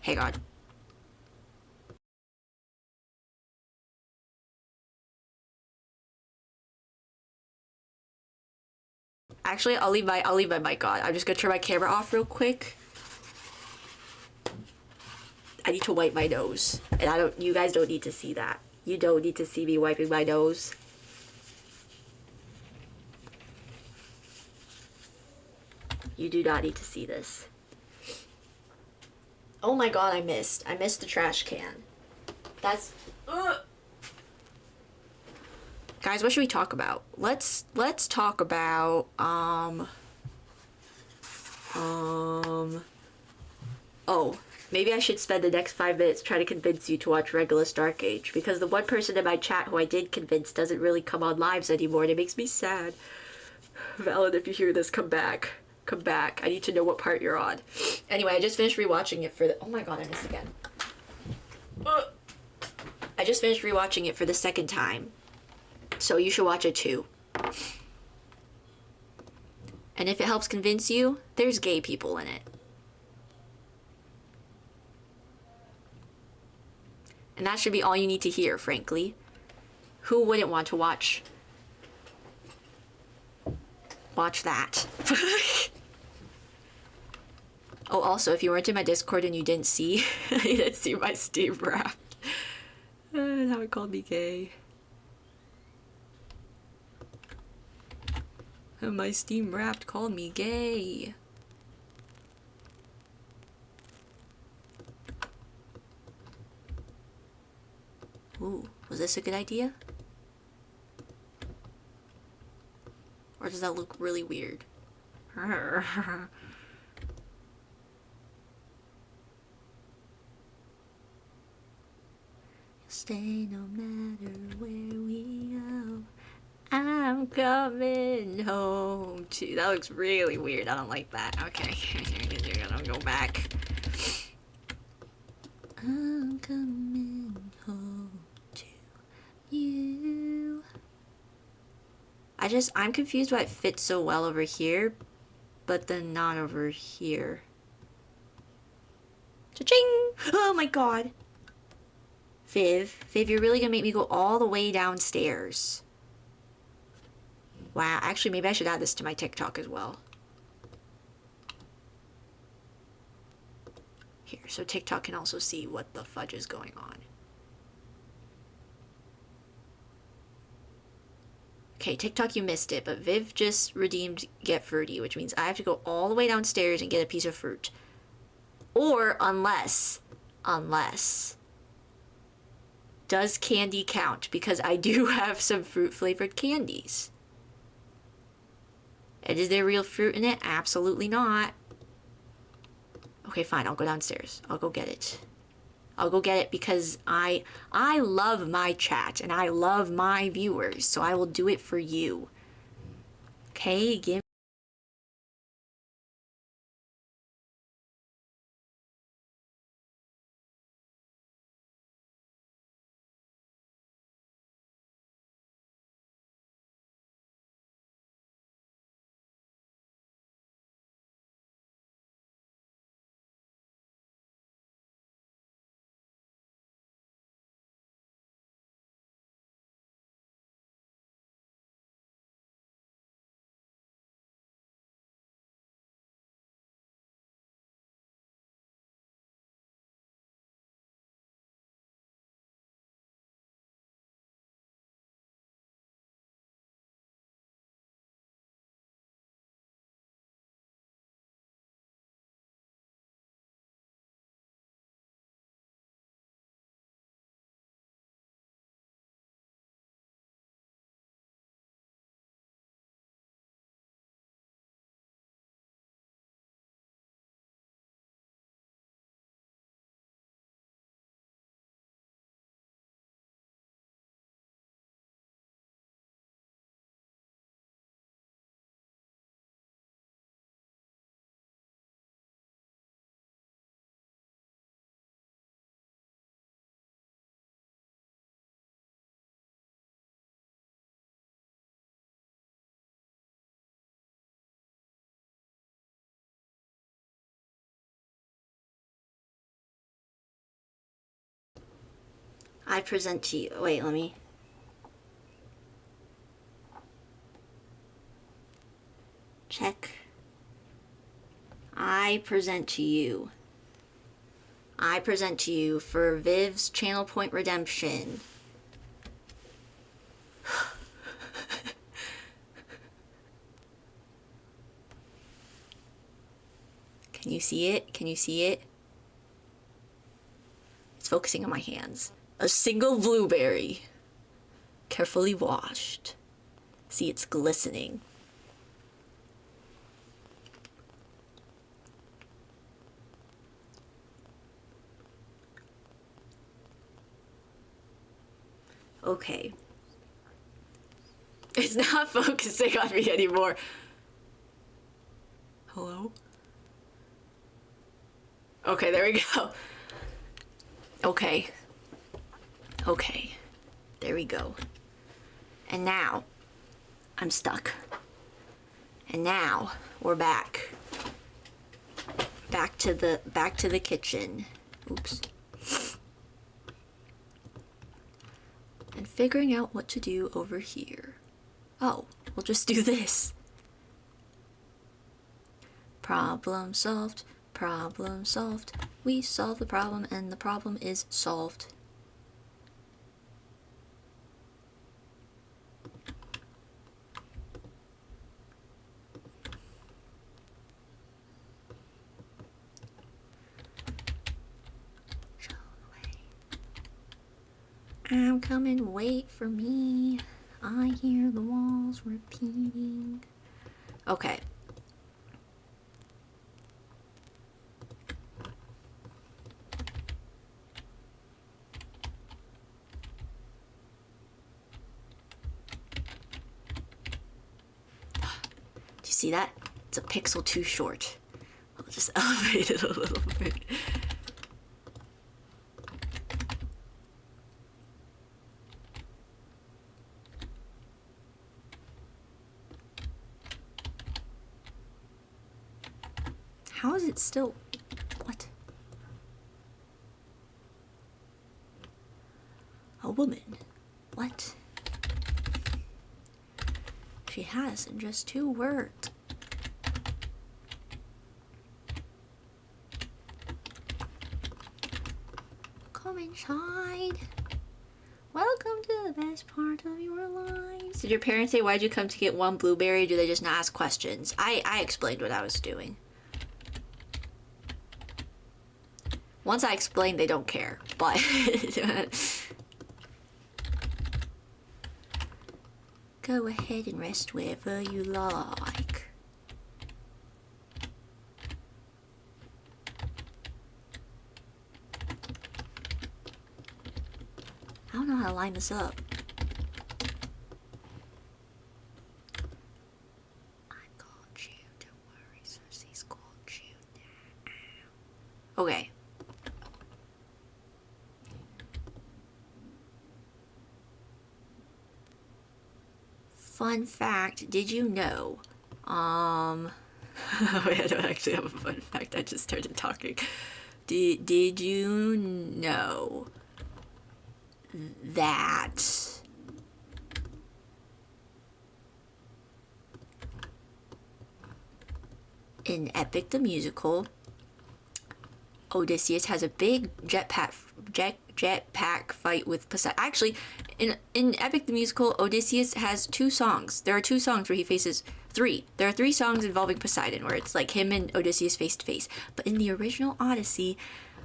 Hey God. Actually, I'll leave my mic on. I'm just gonna turn my camera off real quick. I need to wipe my nose. And you guys don't need to see that. You don't need to see me wiping my nose. You do not need to see this. Oh my God, I missed the trash can. That's, ugh. Guys, what should we talk about? Let's talk about, oh, maybe I should spend the next 5 minutes trying to convince you to watch Regulus Dark Age, because the one person in my chat who I did convince doesn't really come on lives anymore, and it makes me sad. Valid, if you hear this, come back. Come back. I need to know what part you're on. Anyway, I just finished rewatching it for the... Oh my God, I missed again. I just finished rewatching it for the second time. So you should watch it too. And if it helps convince you, there's gay people in it. And that should be all you need to hear, frankly. Who wouldn't want to watch that? Oh, also, if you weren't in my Discord and you didn't see, you didn't see my Steam Wrapped. How it called me gay. My Steam Wrapped called me gay. Ooh, was this a good idea? Or does that look really weird? Stay no matter where we go. I'm coming home to... That looks really weird. I don't like that. Okay. You're gonna go back. I'm coming home to you. I'm confused why it fits so well over here, but then not over here. Cha-ching! Oh my God. Viv, you're really gonna make me go all the way downstairs. Wow, actually, maybe I should add this to my TikTok as well. Here, so TikTok can also see what the fudge is going on. Okay, TikTok, you missed it, but Viv just redeemed Get Fruity, which means I have to go all the way downstairs and get a piece of fruit. Or unless, does candy count? Because I do have some fruit-flavored candies. And is there real fruit in it? Absolutely not. Okay, fine, I'll go downstairs. I'll go get it. I'll go get it because I love my chat and I love my viewers, so I will do it for you. Okay, give I present to you. Wait, let me. Check. I present to you. I present to you for Viv's channel point redemption. Can you see it? Can you see it? It's focusing on my hands. A single blueberry. Carefully washed. See, it's glistening. Okay. It's not focusing on me anymore. Hello? Okay, there we go. Okay. Okay. There we go. And now, I'm stuck. And now, we're back. Back to the kitchen. Oops. And figuring out what to do over here. Oh, we'll just do this. Problem solved. Problem solved. We solved the problem and the problem is solved. I'm coming, wait for me. I hear the walls repeating. Okay. Do you see that? It's a pixel too short. I'll just elevate it a little bit. How is it still... What? A woman. What? She has in just 2 words. Come inside. Welcome to the best part of your lives. Did your parents say, why'd you come to get 1 blueberry? Or do they just not ask questions? I explained what I was doing. Once I explain, they don't care, but... Go ahead and rest wherever you like. I don't know how to line this up. I called you, don't worry, Cersei's called you now. Okay. Fun fact, did you know, wait, I don't actually have a fun fact, I just started talking. Did you know that in Epic the Musical, Odysseus has a big jetpack fight with Poseidon. Actually, in Epic the Musical, Odysseus has 2 songs. There are 2 songs where he faces 3. There are 3 songs involving Poseidon where it's like him and Odysseus face to face. But in the original Odyssey,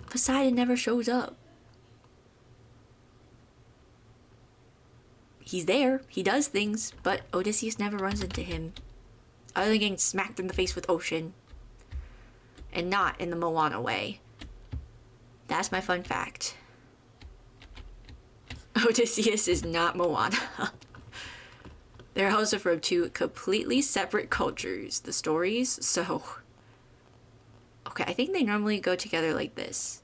Poseidon never shows up. He's there, he does things, but Odysseus never runs into him. Other than getting smacked in the face with ocean. And not in the Moana way. That's my fun fact. Odysseus is not Moana. They're also from 2 completely separate cultures, the stories, so... Okay, I think they normally go together like this.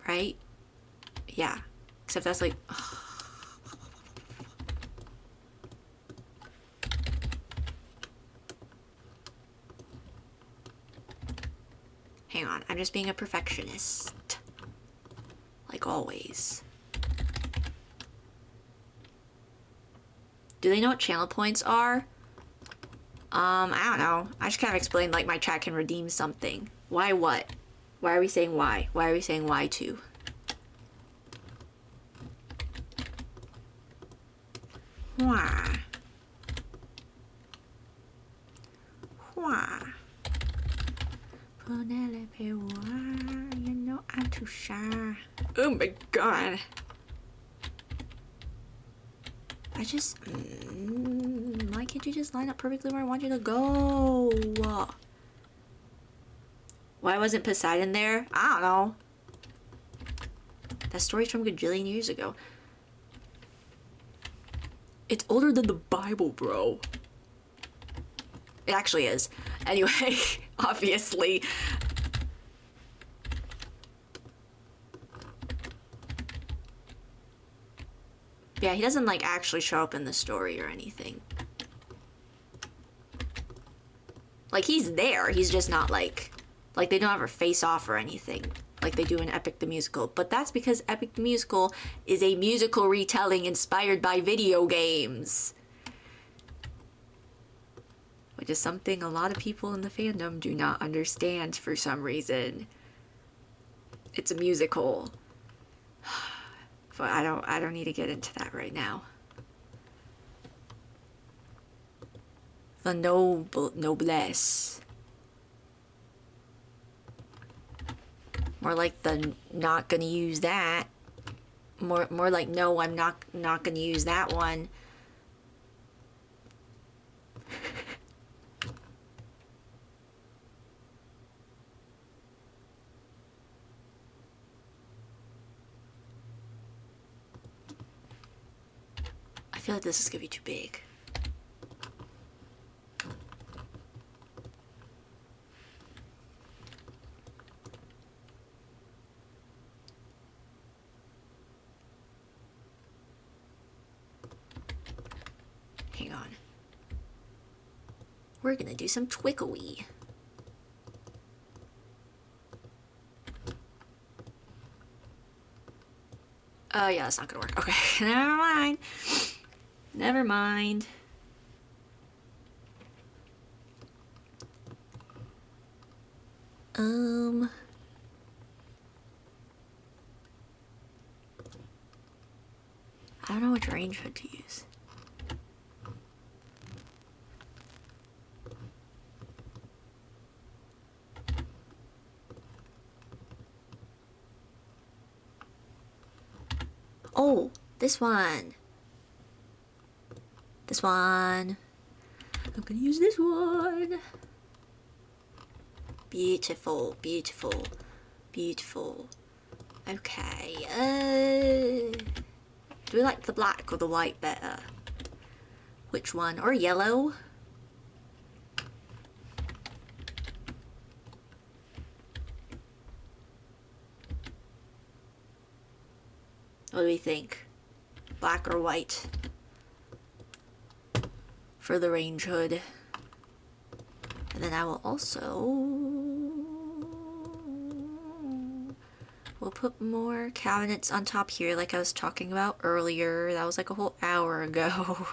Right? Yeah. Except that's like... Hang on, I'm just being a perfectionist. Like always. Do they know what channel points are? I don't know. I just kind of explained like my chat can redeem something. Why what? Why are we saying why? Why are we saying why to? Why? Why? Penelope, why? You know I'm too shy. Oh my god. I just... why can't you just line up perfectly where I want you to go? Why wasn't Poseidon there? I don't know. That story's from a gajillion years ago. It's older than the Bible, bro. It actually is. Anyway, obviously. Yeah, he doesn't like actually show up in the story or anything. Like he's there, he's just not like they don't ever face off or anything like they do in Epic the Musical. But that's because Epic the Musical is a musical retelling inspired by video games. Which is something a lot of people in the fandom do not understand for some reason. It's a musical. But I don't need to get into that right now. The noblesse. More like the not gonna use that. More like no, I'm not gonna use that one. I feel like this is gonna be too big. Hang on. We're gonna do some twickly. Oh yeah, that's not gonna work. Okay, never mind. Never mind. I don't know which range hood to use. Oh, this one. This one. I'm gonna use this one. Beautiful, beautiful, beautiful. Okay, do we like the black or the white better? Which one? Or yellow? What do we think? Black or white? For the range hood. And then I will also... we'll put more cabinets on top here like I was talking about earlier. That was like a whole hour ago.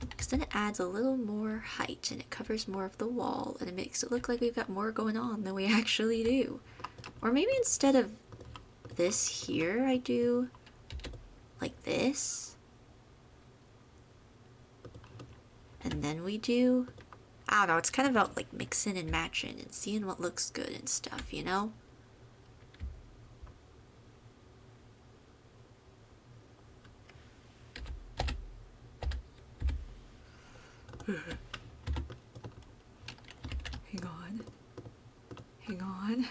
Because then it adds a little more height and it covers more of the wall and it makes it look like we've got more going on than we actually do. Or maybe instead of this here, I do like this. And then we do, I don't know, it's kind of about like mixing and matching and seeing what looks good and stuff, you know? Hang on. Hang on.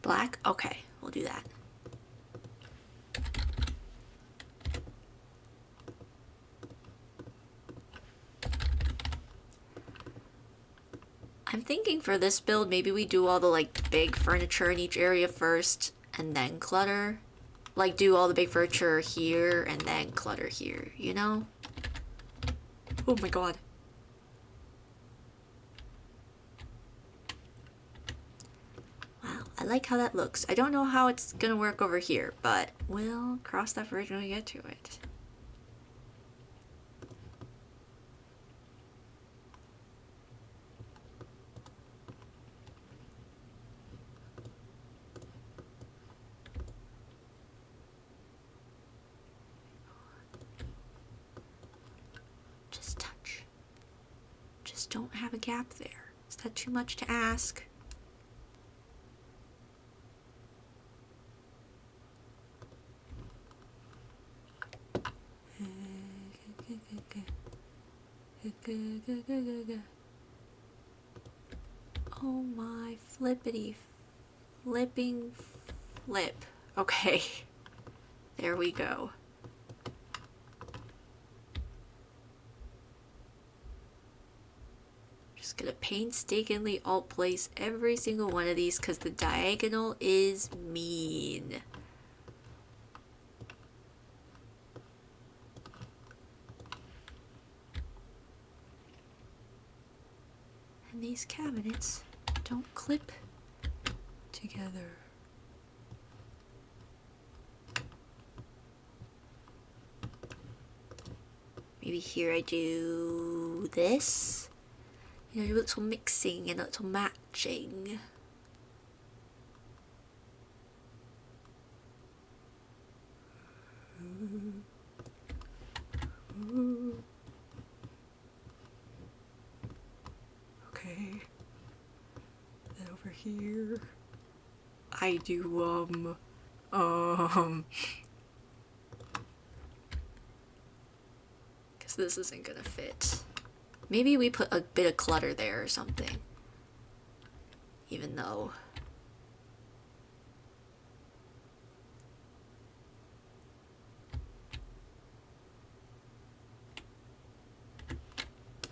Black? Okay, we'll do that. I'm thinking for this build, maybe we do all the like big furniture in each area first, and then clutter. Like, do all the big furniture here and then clutter here, you know? Oh my god. Wow, I like how that looks. I don't know how it's gonna work over here, but we'll cross that bridge when we get to it. Just touch. Just don't have a gap there. Is that too much to ask? Oh my flippity flipping flip. Okay. There we go. Just gonna painstakingly alt place every single one of these because the diagonal is mean. And these cabinets don't clip together. Maybe here I do this. You know, a little mixing and a little matching. Okay. Then over here, I do, because this isn't gonna fit. Maybe we put a bit of clutter there or something. Even though...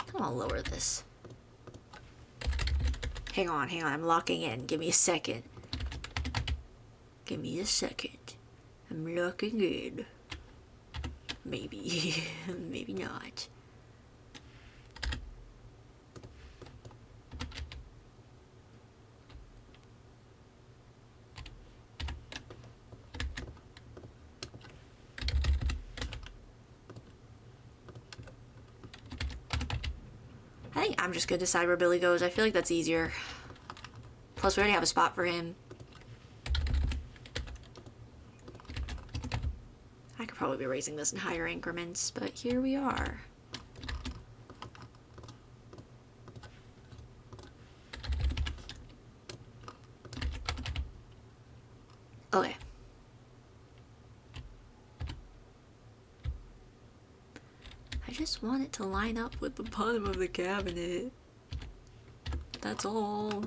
Come on, lower this. Hang on, I'm locking in. Give me a second. Give me a second. I'm locking in. Maybe. Maybe not. I think I'm just gonna decide where Billy goes. I feel like that's easier. Plus, we already have a spot for him. I could probably be raising this in higher increments, but here we are. Okay. I just want it to line up with the bottom of the cabinet. That's all.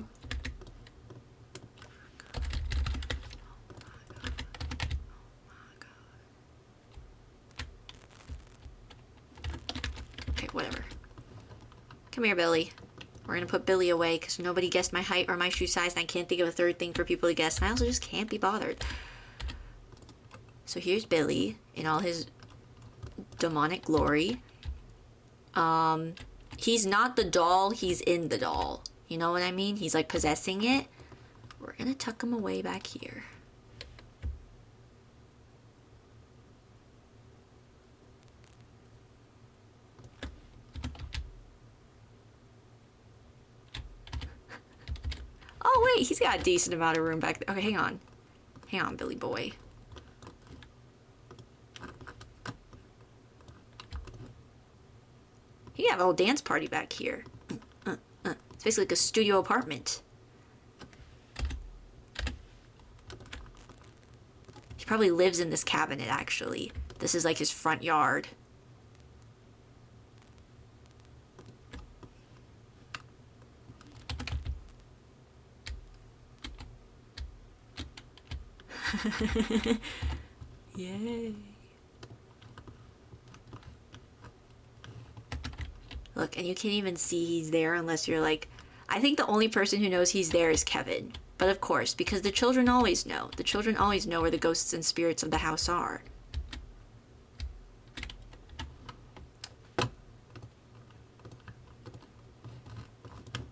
Okay, whatever. Come here, Billy. We're gonna put Billy away because nobody guessed my height or my shoe size, and I can't think of a third thing for people to guess, and I also just can't be bothered. So here's Billy in all his demonic glory. He's not the doll, he's in the doll. You know what I mean? He's like possessing it. We're gonna tuck him away back here. Oh wait, he's got a decent amount of room back there. Okay, hang on. Hang on, Billy boy. You can have a whole dance party back here. It's basically like a studio apartment. He probably lives in this cabinet, actually. This is like his front yard. Yay. Look, and you can't even see he's there unless you're like... I think the only person who knows he's there is Kevin. But of course, because the children always know. The children always know where the ghosts and spirits of the house are.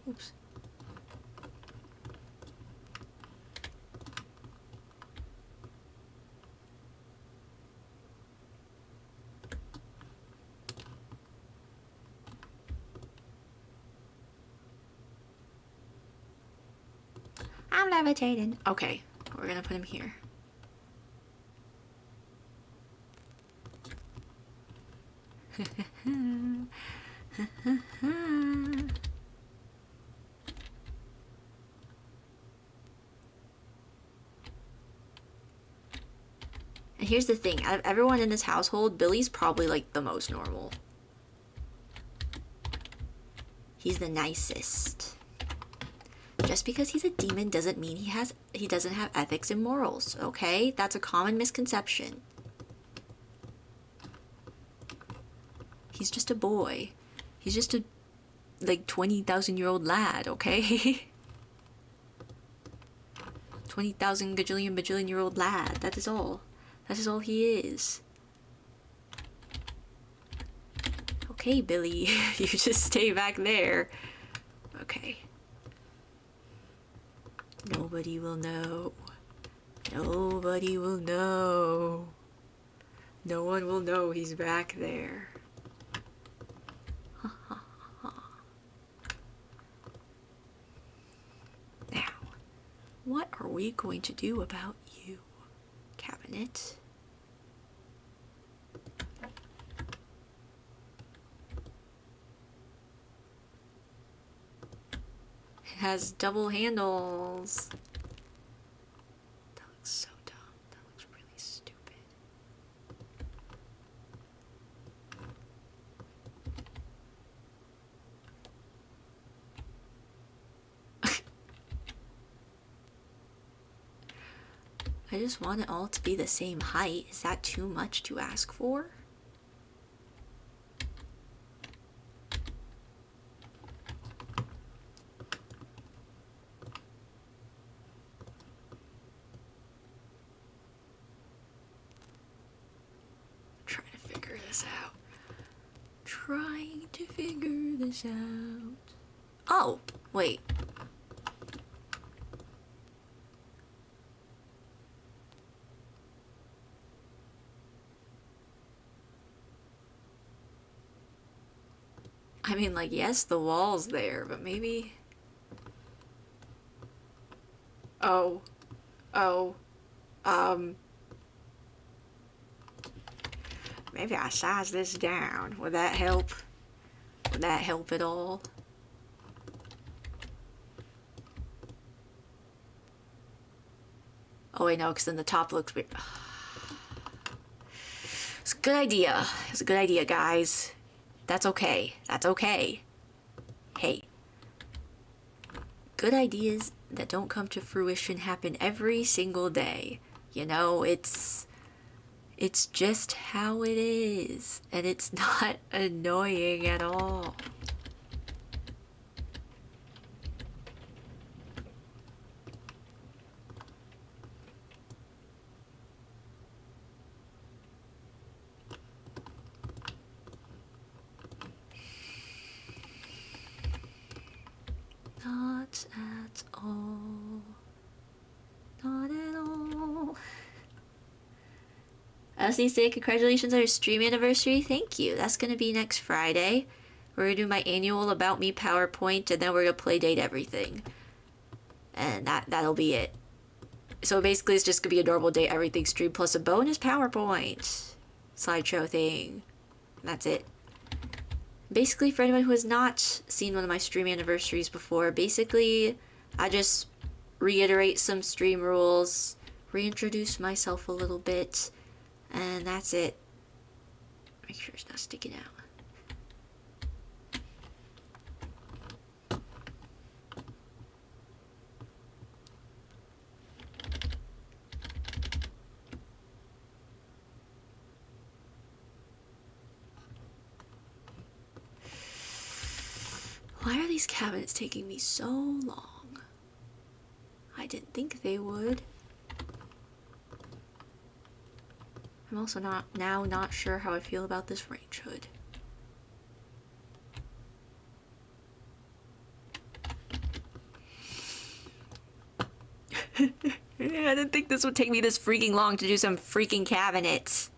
Oops. I'm levitating. Okay, we're gonna put him here. And here's the thing, out of everyone in this household, Billy's probably like the most normal. He's the nicest. Just because he's a demon doesn't mean he doesn't have ethics and morals, okay? That's a common misconception. He's just a boy. He's just a like 20,000-year-old lad, okay? 20,000 gajillion bajillion-year-old lad. That is all. That is all he is. Okay, Billy, you just stay back there. Okay. Nobody will know. Nobody will know. No one will know he's back there. Now, what are we going to do about you, cabinet? It has double handles. That looks so dumb. That looks really stupid. I just want it all to be the same height. Is that too much to ask for? Trying to figure this out. Trying to figure this out. Oh, wait. I mean, like, yes, the wall's there, but maybe... Oh. Maybe I size this down. Would that help? Would that help at all? Oh, wait, no, because then the top looks weird. It's a good idea. It's a good idea, guys. That's okay. That's okay. Hey. Good ideas that don't come to fruition happen every single day. You know, it's just how it is. And it's not annoying at all. Not at all. Not at all. LC say congratulations on your stream anniversary. Thank you. That's gonna be next Friday. We're gonna do my annual About Me PowerPoint, and then we're gonna play date everything. And that'll be it. So basically it's just gonna be a normal date everything stream plus a bonus PowerPoint slideshow thing. And that's it. Basically, for anyone who has not seen one of my stream anniversaries before, basically I just reiterate some stream rules, reintroduce myself a little bit, and that's it. Make sure it's not sticking out. Why are these cabinets taking me so long? I didn't think they would. I'm also not sure how I feel about this range hood. I didn't think this would take me this freaking long to do some freaking cabinets.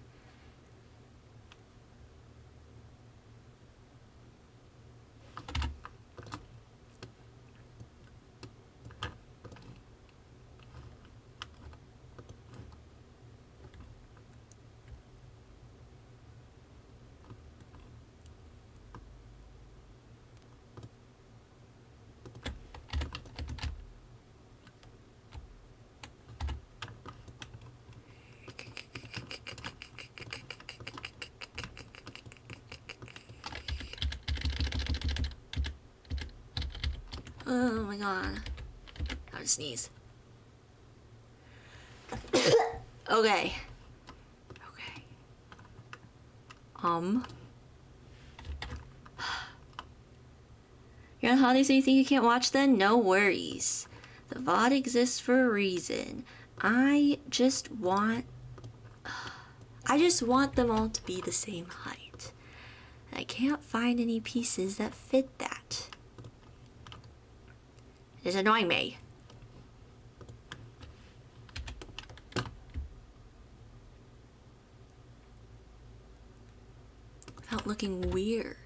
Oh my god. I would sneeze. Okay. Okay. You're on holiday, so you think you can't watch then? No worries. The VOD exists for a reason. I just want them all to be the same height. And I can't find any pieces that fit that. It's annoying me. Without looking weird.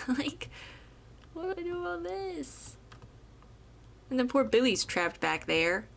Like, what do I do about this? And then poor Billy's trapped back there.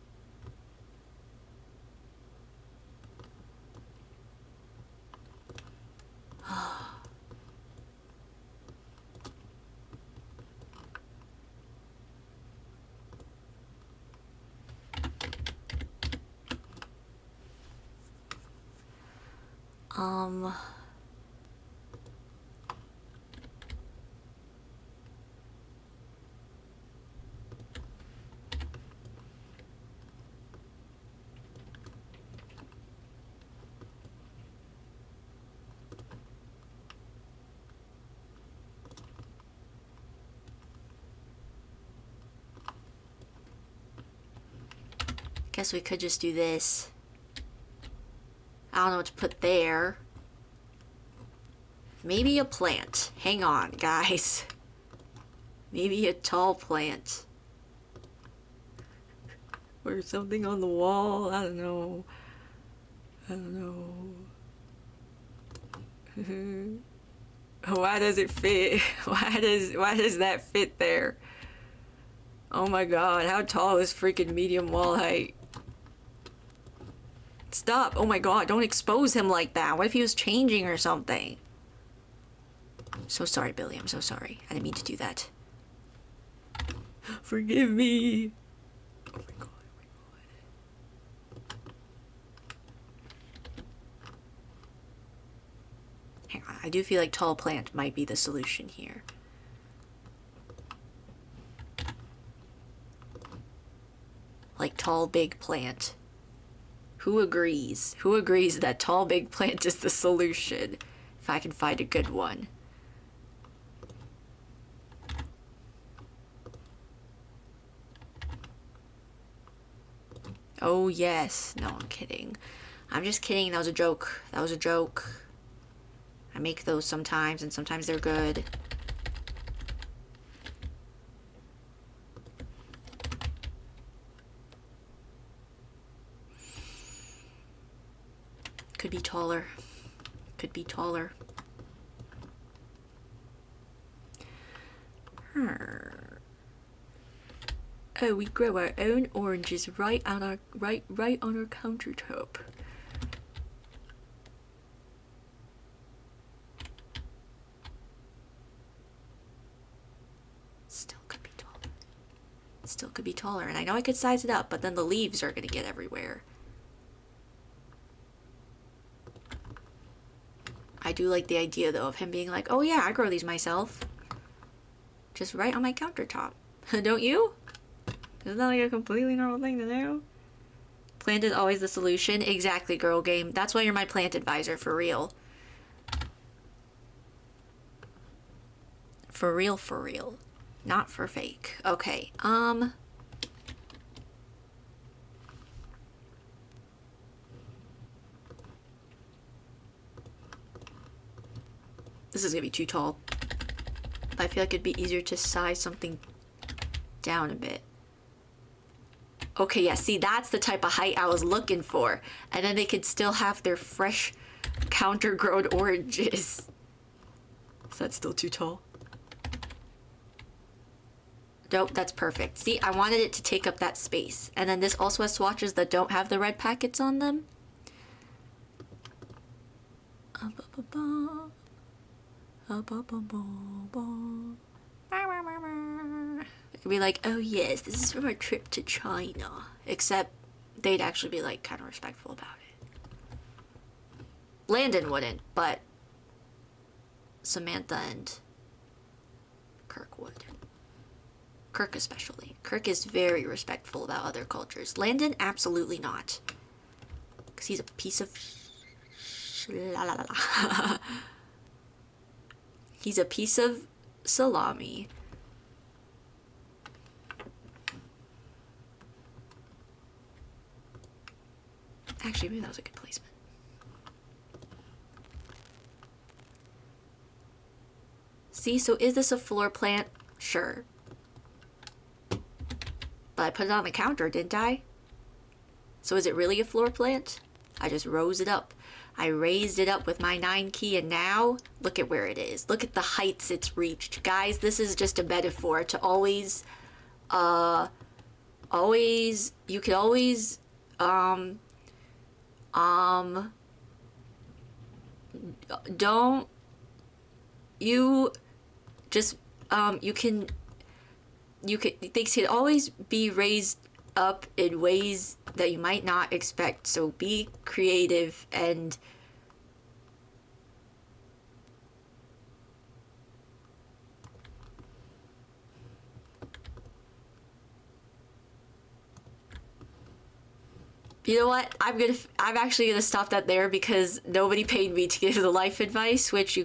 Guess we could just do this. I don't know what to put there. Maybe a plant. Hang on, guys. Maybe a tall plant. Or something on the wall. I don't know. I don't know. Why does it fit? Why does that fit there? Oh my god, how tall is freaking medium wall height? Stop. Oh my god, don't expose him like that. What if he was changing or something? So sorry, Billy. I'm so sorry. I didn't mean to do that. Forgive me. Oh my god. Hang on. I do feel like tall plant might be the solution here. Like tall big plant. Who agrees? Who agrees that tall big plant is the solution? If I can find a good one. Oh yes. No, I'm kidding. I'm just kidding. That was a joke. That was a joke. I make those sometimes, and sometimes they're good. Could be taller. Could be taller. Oh, we grow our own oranges right on our right on our countertop. Still could be taller. And I know I could size it up, but then the leaves are gonna get everywhere. I do like the idea, though, of him being like, oh yeah, I grow these myself. Just right on my countertop. Don't you? Isn't that like a completely normal thing to do? Plant is always the solution. Exactly, girl game. That's why you're my plant advisor, for real. For real, for real. Not for fake. Okay, this is gonna be too tall. I feel like it'd be easier to size something down a bit. Okay, yeah, see, that's the type of height I was looking for. And then they could still have their fresh counter-grown oranges. Is that still too tall? Nope, that's perfect. See, I wanted it to take up that space. And then this also has swatches that don't have the red packets on them. It could be like, oh yes, this is from our trip to China. Except they'd actually be like kind of respectful about it. Landon wouldn't, but Samantha and Kirk would. Kirk especially. Kirk is very respectful about other cultures. Landon, absolutely not. Because he's a piece of he's a piece of salami. Actually, maybe that was a good placement. See, so is this a floor plant? Sure. But I put it on the counter, didn't I? So is it really a floor plant? I just rose it up. I raised it up with my 9 key, and now look at where it is. Look at the heights it's reached. Guys, this is just a metaphor to always, you could always, don't, you just, things can always be raised up in ways that you might not expect. So be creative and you know what? I'm actually gonna stop that there because nobody paid me to give the life advice, which I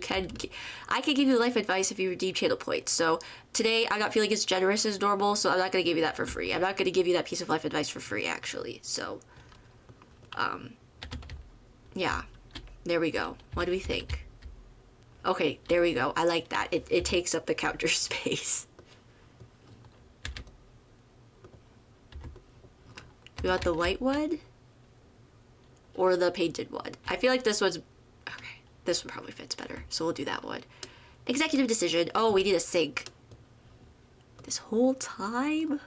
can give you life advice if you redeem channel points. So today I'm not feeling as generous as normal, so I'm not gonna give you that for free. I'm not gonna give you that piece of life advice for free, actually. So, yeah, there we go. What do we think? Okay, there we go. I like that. It takes up the counter space. We got the white wood or the painted wood. I feel like this one's okay. This one probably fits better, so we'll do that one. Executive decision. Oh, we need a sink. This whole time?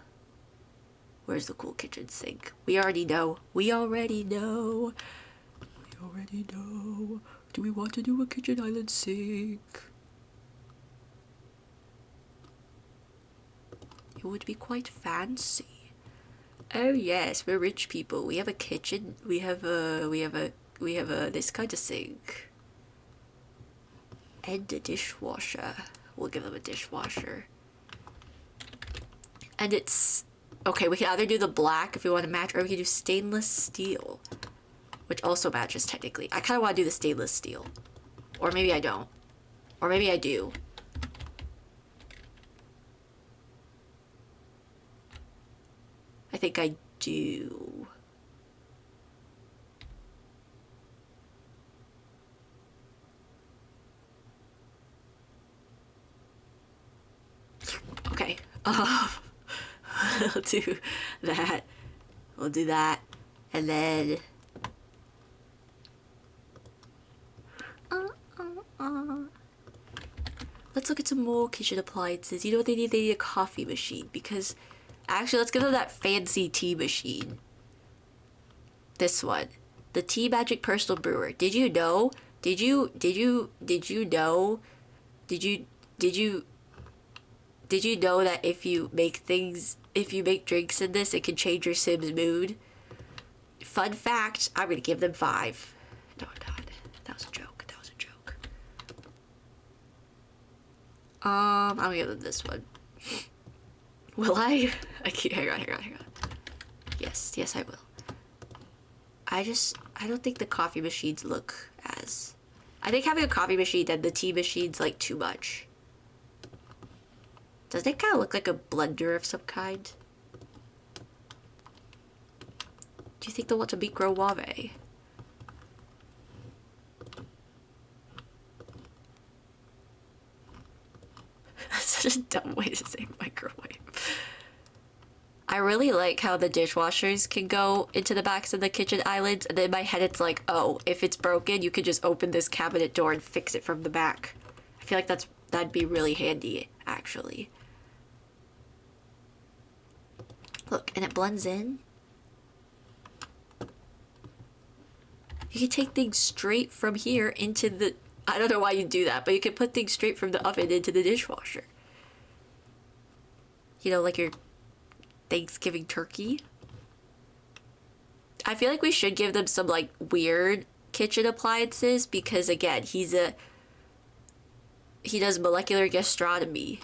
Where's the cool kitchen sink? We already know. We already know. We already know. Do we want to do a kitchen island sink? It would be quite fancy. Oh yes, we're rich people. We have a kitchen. We have this kind of sink. And a dishwasher. We'll give them a dishwasher. And it's okay, we can either do the black if we want to match, or we can do stainless steel, which also matches technically. I kind of want to do the stainless steel. Or maybe I don't. Or maybe I do. I think I do. Okay. We'll do that. We'll do that. And then... Let's look at some more kitchen appliances. You know what they need? They need a coffee machine because... Actually, let's give them that fancy tea machine. This one. The Tea Magic Personal Brewer. Did you know? Did you know that if you make things, if you make drinks in this, it can change your Sim's mood. Fun fact, I'm gonna give them 5. No, God, that was a joke. That was a joke. I'm gonna give them this one. Will I? Hang on. Yes, I will. I don't think the coffee machines look as... I think having a coffee machine and the tea machine's like too much. Doesn't it kind of look like a blender of some kind? Do you think they'll want to microwave? That's such a dumb way to say microwave. I really like how the dishwashers can go into the backs of the kitchen islands, and then in my head it's like, oh, if it's broken, you could just open this cabinet door and fix it from the back. I feel like that'd be really handy, actually. Look, and it blends in. You can take things straight from here into the... I don't know why you do that, but you can put things straight from the oven into the dishwasher. You know, like your Thanksgiving turkey. I feel like we should give them some, like, weird kitchen appliances because, again, he does molecular gastronomy.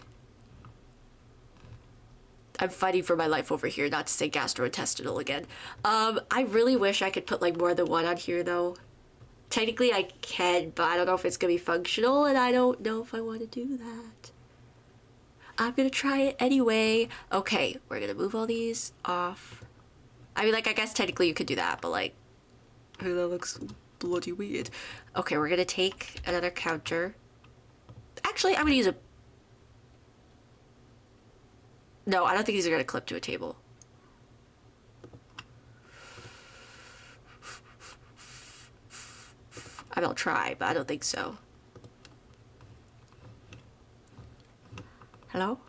I'm fighting for my life over here, not to say gastrointestinal again. I really wish I could put, like, more than one on here, though. Technically, I can, but I don't know if it's gonna be functional, and I don't know if I want to do that. I'm gonna try it anyway. Okay, we're gonna move all these off. I mean, like, I guess technically you could do that, but, like, that looks bloody weird. Okay, we're gonna take another counter. Actually, I'm gonna use a... No, I don't think these are gonna clip to a table. I mean, I'll try, but I don't think so. Hello?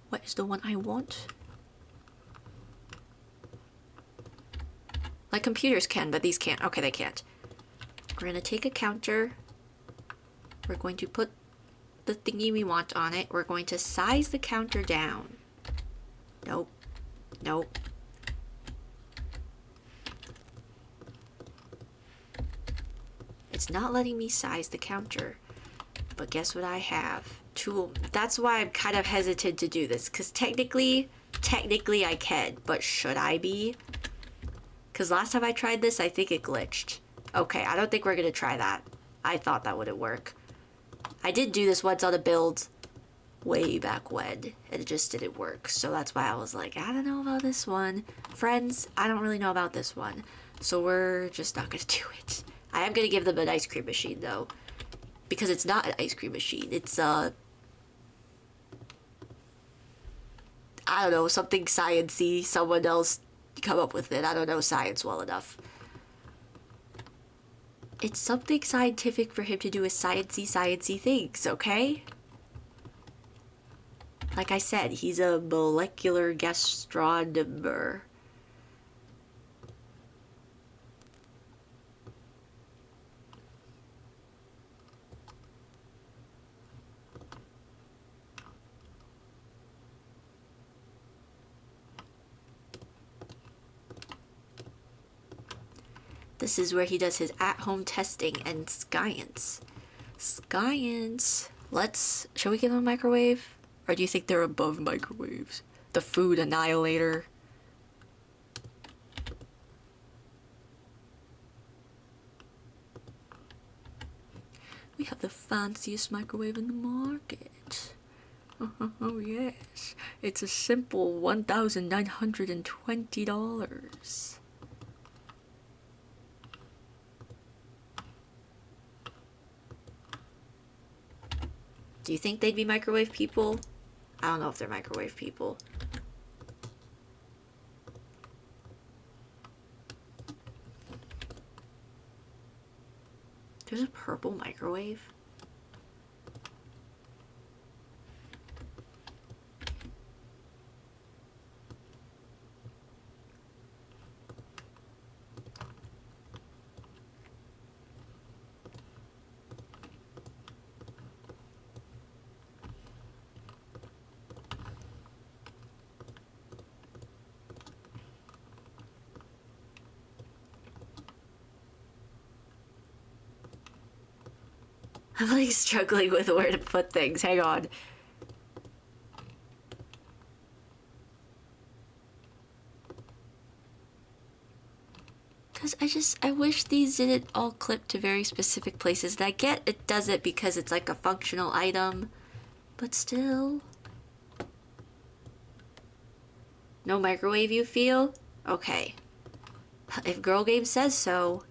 What is the one I want? Like, computers can, but these can't. Okay, they can't. We're gonna take a counter. We're going to put the thingy we want on it. We're going to size the counter down. Nope. Nope. It's not letting me size the counter. But guess what I have? That's why I'm kind of hesitant to do this. Because technically I can. But should I be? Because last time I tried this, I think it glitched. Okay, I don't think we're going to try that. I thought that wouldn't work. I did do this once on a build way back when, and it just didn't work. So that's why I was like, I don't know about this one. Friends, I don't really know about this one. So we're just not going to do it. I am going to give them an ice cream machine, though. Because it's not an ice cream machine. It's, I don't know, something science-y. Someone else come up with it. I don't know science well enough. It's something scientific for him to do with sciencey things, okay? Like I said, he's a molecular gastronomer. This is where he does his at-home testing and science. Science. Shall we give him a microwave? Or do you think they're above microwaves? The food annihilator. We have the fanciest microwave in the market. Oh yes. It's a simple $1,920. Do you think they'd be microwave people? I don't know if they're microwave people. There's a purple microwave? I'm like struggling with where to put things. Hang on. Because I wish these didn't all clip to very specific places. And I get it does it because it's like a functional item, but still. No microwave, you feel? Okay. If Girl Game says so.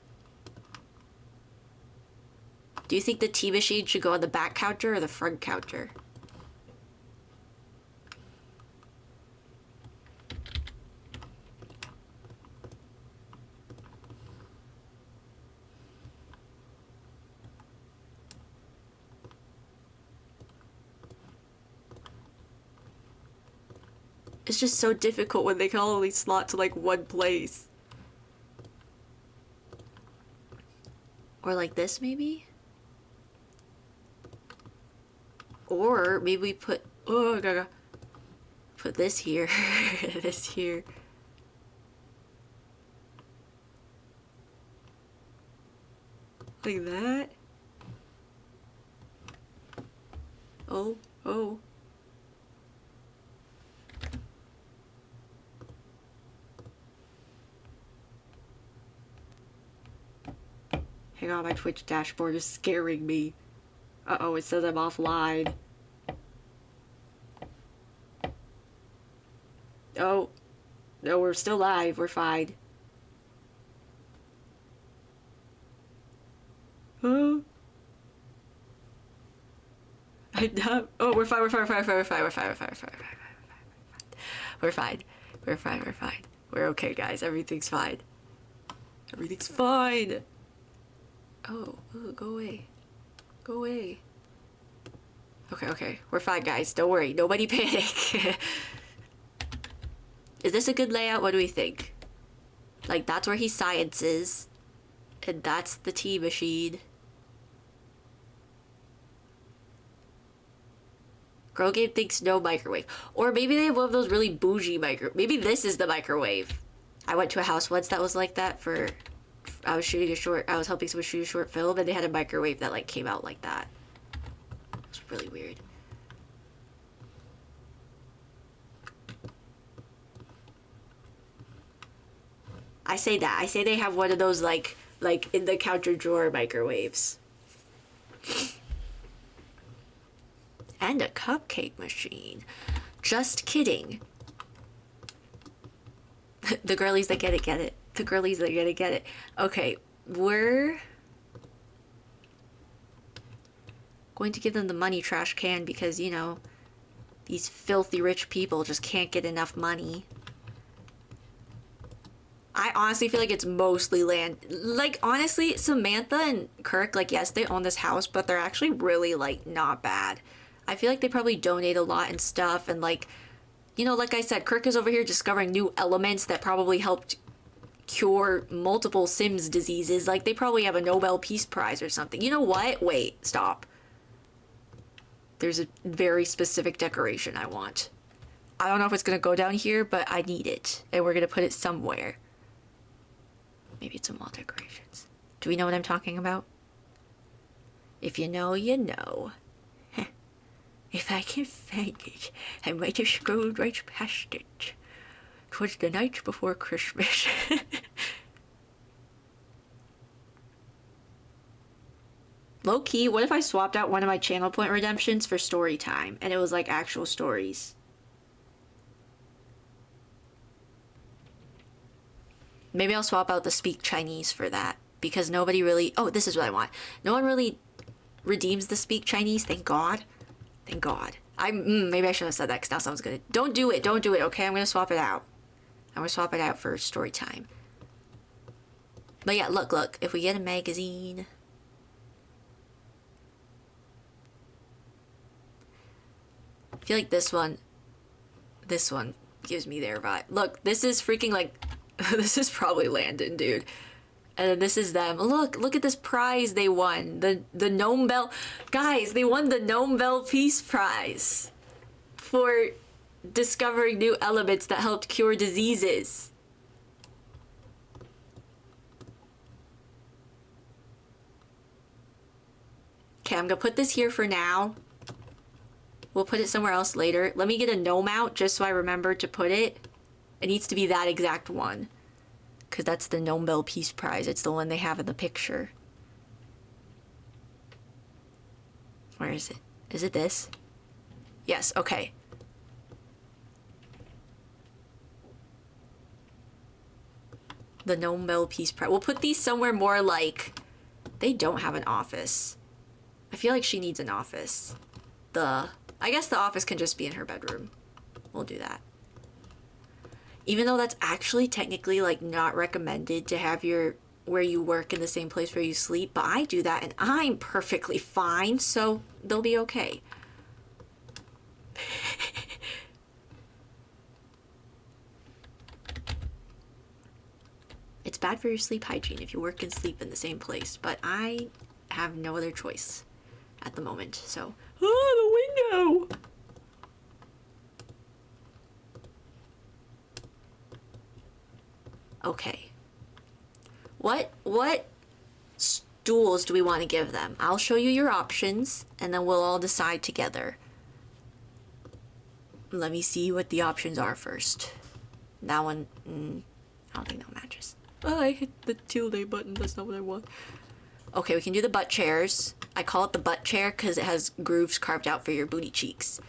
Do you think the tea machine should go on the back counter or the front counter? It's just so difficult when they can only slot to like one place. Or like this maybe? Or maybe we put, oh, gotta put this here, this here. Like that? Oh, oh. Hang on, my Twitch dashboard is scaring me. Uh-oh, it says I'm offline. Oh. No, we're still live. We're fine. Huh? I'm not. Oh, we're fine. We're fine. We're fine. We're fine. We're fine. We're fine. We're fine. We're fine. We're fine. We're fine. We're okay, guys. Everything's fine. Everything's fine. Oh, go away. Go away. Okay, okay. We're fine, guys. Don't worry. Nobody panic. Is this a good layout? What do we think? Like, that's where he sciences. And that's the tea machine. Girl Game thinks no microwave. Or maybe they have one of those really bougie Maybe this is the microwave. I went to a house once that was like that for... I was helping someone shoot a short film, and they had a microwave that like came out like that. It was really weird. I say that. I say they have one of those like in the counter drawer microwaves. And a cupcake machine. Just kidding. The girlies that get it. The girlies that get it. Okay, we're going to give them the money trash can because, you know, these filthy rich people just can't get enough money. I honestly feel like it's mostly land. Like, honestly, Samantha and Kirk, like, yes, they own this house, but they're actually really, like, not bad. I feel like they probably donate a lot and stuff, and, like, you know, like I said, Kirk is over here discovering new elements that probably helped cure multiple Sims diseases. Like, they probably have a Nobel Peace Prize or something. You know what? Wait, stop. There's a very specific decoration I want. I don't know if it's gonna go down here, but I need it, and we're gonna put it somewhere. Maybe it's some wall decorations. Do we know what I'm talking about? If you know, you know. If I can find it, I might have scrolled right past it. 'Twas the night before Christmas. Low key, what if I swapped out one of my channel point redemptions for story time and it was like actual stories? Maybe I'll swap out the speak Chinese for that because nobody really... Oh, this is what I want. No one really redeems the speak Chinese, thank God. Thank God. Maybe I should have said that because now someone's gonna... Don't do it, okay? I'm gonna swap it out. I'm gonna swap it out for story time. But yeah, look. If we get a magazine... I feel like this one gives me their vibe. Look, this is freaking like... This is probably Landon, dude. And then this is them. Look at this prize they won. The Gnome Bell. Guys, they won the Gnome Bell Peace Prize for discovering new elements that helped cure diseases. Okay, I'm gonna put this here for now. We'll put it somewhere else later. Let me get a gnome out just so I remember to put it. It needs to be that exact one. Because that's the Gnome Bell Peace Prize. It's the one they have in the picture. Where is it? Is it this? Yes, okay. The Gnome Bell Peace Prize. We'll put these somewhere more like... They don't have an office. I feel like she needs an office. I guess the office can just be in her bedroom. We'll do that. Even though that's actually technically like not recommended to have your where you work in the same place where you sleep, but I do that and I'm perfectly fine, so they'll be okay. It's bad for your sleep hygiene if you work and sleep in the same place, but I have no other choice at the moment, so... Oh, the window! Okay. What stools do we want to give them? I'll show you your options, and then we'll all decide together. Let me see what the options are first. That one, I don't think that matches. Oh, I hit the tilde button. That's not what I want. Okay, we can do the butt chairs. I call it the butt chair because it has grooves carved out for your booty cheeks.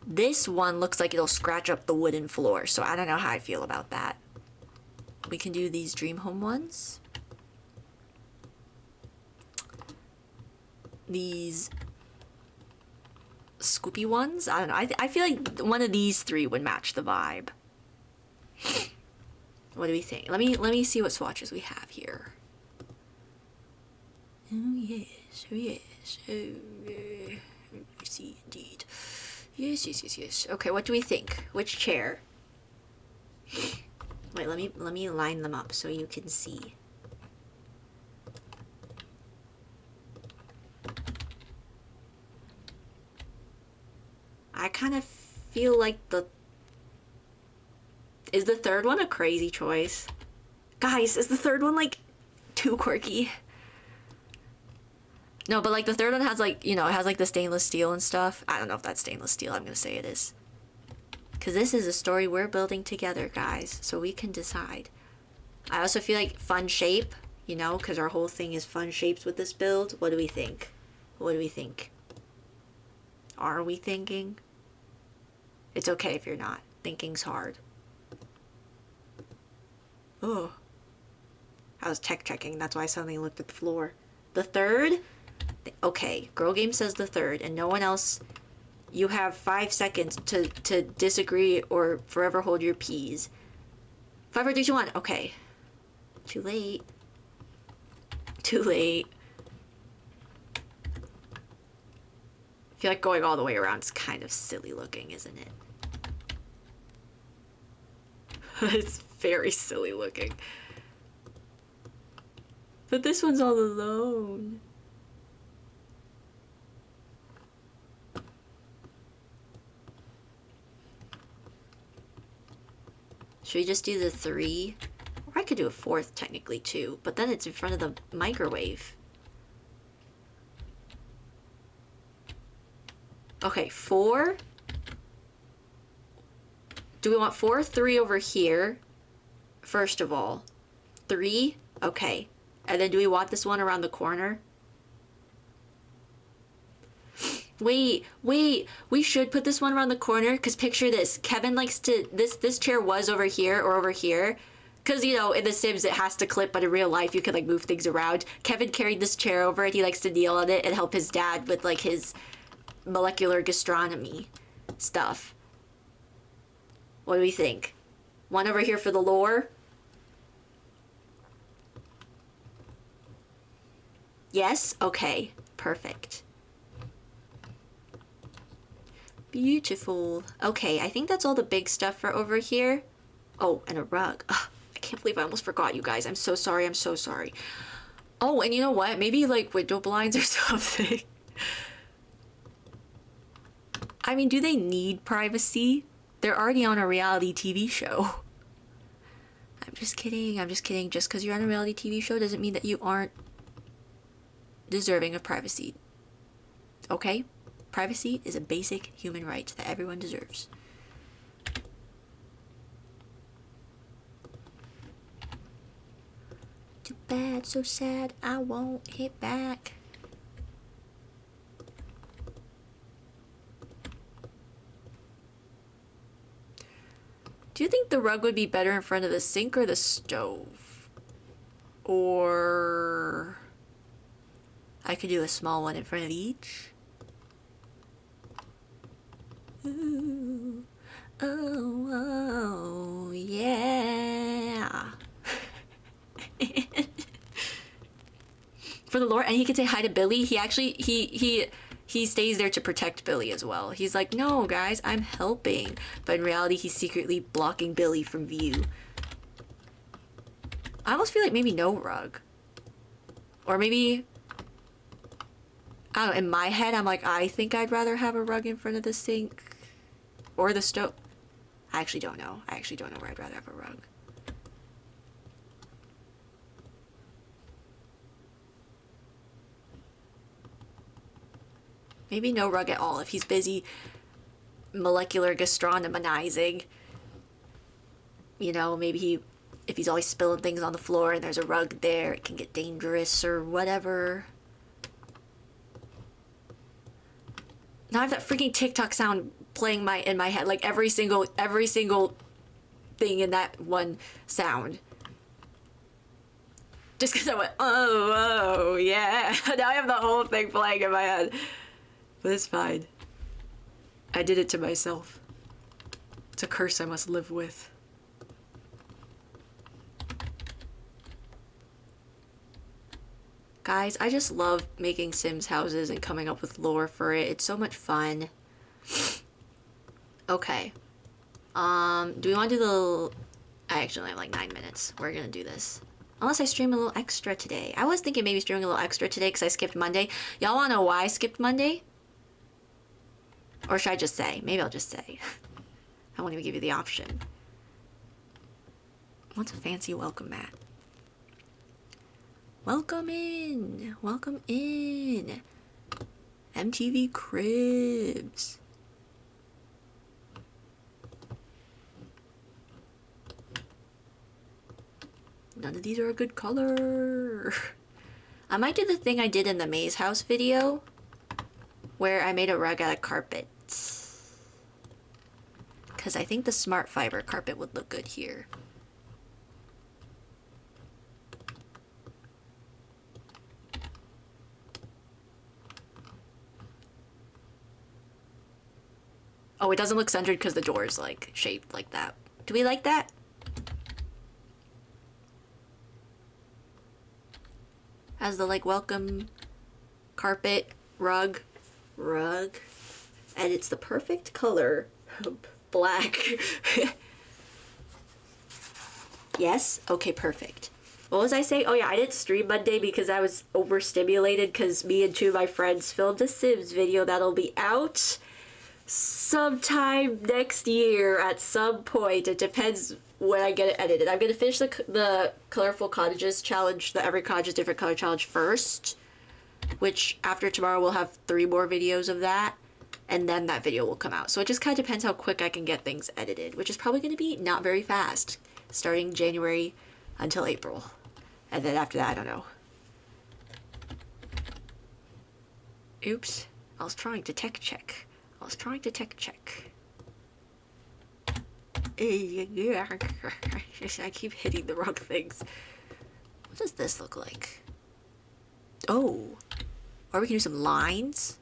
This one looks like it'll scratch up the wooden floor, so I don't know how I feel about that. We can do these dream home ones. These scoopy ones. I don't know. I feel like one of these three would match the vibe. What do we think? Let me see what swatches we have here. Oh yes, oh yes, oh yeah. I see indeed. Yes, yes, yes, yes. Okay, what do we think? Which chair? Wait, let me line them up so you can see. I kind of feel like is the third one a crazy choice? Guys, is the third one like too quirky? No, but like the third one has like, you know, it has like the stainless steel and stuff. I don't know if that's stainless steel. I'm gonna say it is. Because this is a story we're building together, guys. So we can decide. I also feel like fun shape, you know, because our whole thing is fun shapes with this build. What do we think? What do we think? Are we thinking? It's okay if you're not. Thinking's hard. Oh. I was tech checking. That's why I suddenly looked at the floor. The third? Okay, Girl Game says the third, and no one else. You have 5 seconds to disagree or forever hold your peas. 5, 4, 3, 2, 1. Okay. Too late. Too late. I feel like going all the way around is kind of silly looking, isn't it? It's very silly looking. But this one's all alone. Should we just do the 3? Or I could do a 4th technically too, but then it's in front of the microwave. Okay, 4. Do we want 4 or 3 over here? First of all. 3? Okay. And then do we want this one around the corner? Wait, we should put this one around the corner, because picture this. Kevin likes to, this chair was over here or over here. Because, you know, in The Sims it has to clip, but in real life you can, like, move things around. Kevin carried this chair over and he likes to kneel on it and help his dad with, like, his molecular gastronomy stuff. What do we think? One over here for the lore? Yes? Okay. Perfect. Beautiful. Okay, I think that's all the big stuff for over here. Oh, and a rug. Ugh, I can't believe I almost forgot, you guys. I'm so sorry. I'm so sorry. Oh, and you know what? Maybe like window blinds or something. I mean, do they need privacy? They're already on a reality TV show. I'm just kidding. I'm just kidding. Just because you're on a reality TV show doesn't mean that you aren't deserving of privacy. Okay? Privacy is a basic human right that everyone deserves. Too bad, so sad, I won't hit back. Do you think the rug would be better in front of the sink or the stove? Or I could do a small one in front of each. Ooh. Oh, yeah. For the Lord, and he could say hi to Billy. He actually, he stays there to protect Billy as well. He's like, no, guys, I'm helping. But in reality, he's secretly blocking Billy from view. I almost feel like maybe no rug. Or maybe, I don't know, in my head, I'm like, I think I'd rather have a rug in front of the sink or the stove. I actually don't know. I actually don't know where I'd rather have a rug. Maybe no rug at all if he's busy molecular gastronomizing. You know, maybe if he's always spilling things on the floor and there's a rug there, it can get dangerous or whatever. Now I have that freaking TikTok sound playing in my head, like every single thing in that one sound. Just because I went, oh, yeah. Now I have the whole thing playing in my head. But it's fine. I did it to myself. It's a curse I must live with. Guys, I just love making Sims houses and coming up with lore for it. It's so much fun. Okay. Do we want to do the... I actually have like 9 minutes. We're gonna do this. Unless I stream a little extra today. I was thinking maybe streaming a little extra today because I skipped Monday. Y'all wanna know why I skipped Monday? Or should I just say? Maybe I'll just say. I won't even give you the option. What's a fancy welcome mat? Welcome in! Welcome in! MTV Cribs. None of these are a good color. I might do the thing I did in the Maze House video, where I made a rug out of carpet. Because I think the smart fiber carpet would look good here. Oh, it doesn't look centered because the door is like shaped like that. Do we like that? As the like welcome carpet rug. And it's the perfect color. Black. Yes? Okay, perfect. What was I saying? Oh yeah, I didn't stream Monday because I was overstimulated because me and two of my friends filmed a Sims video that'll be out sometime next year at some point. It depends when I get it edited. I'm gonna finish the Colorful Cottages challenge, the Every Cottage is Different Color challenge first, which after tomorrow we'll have 3 more videos of that, and then that video will come out. So it just kind of depends how quick I can get things edited, which is probably going to be not very fast, starting January until April. And then after that, I don't know. Oops. I was trying to tech check. I keep hitting the wrong things. What does this look like? Oh. Or we can do some lines.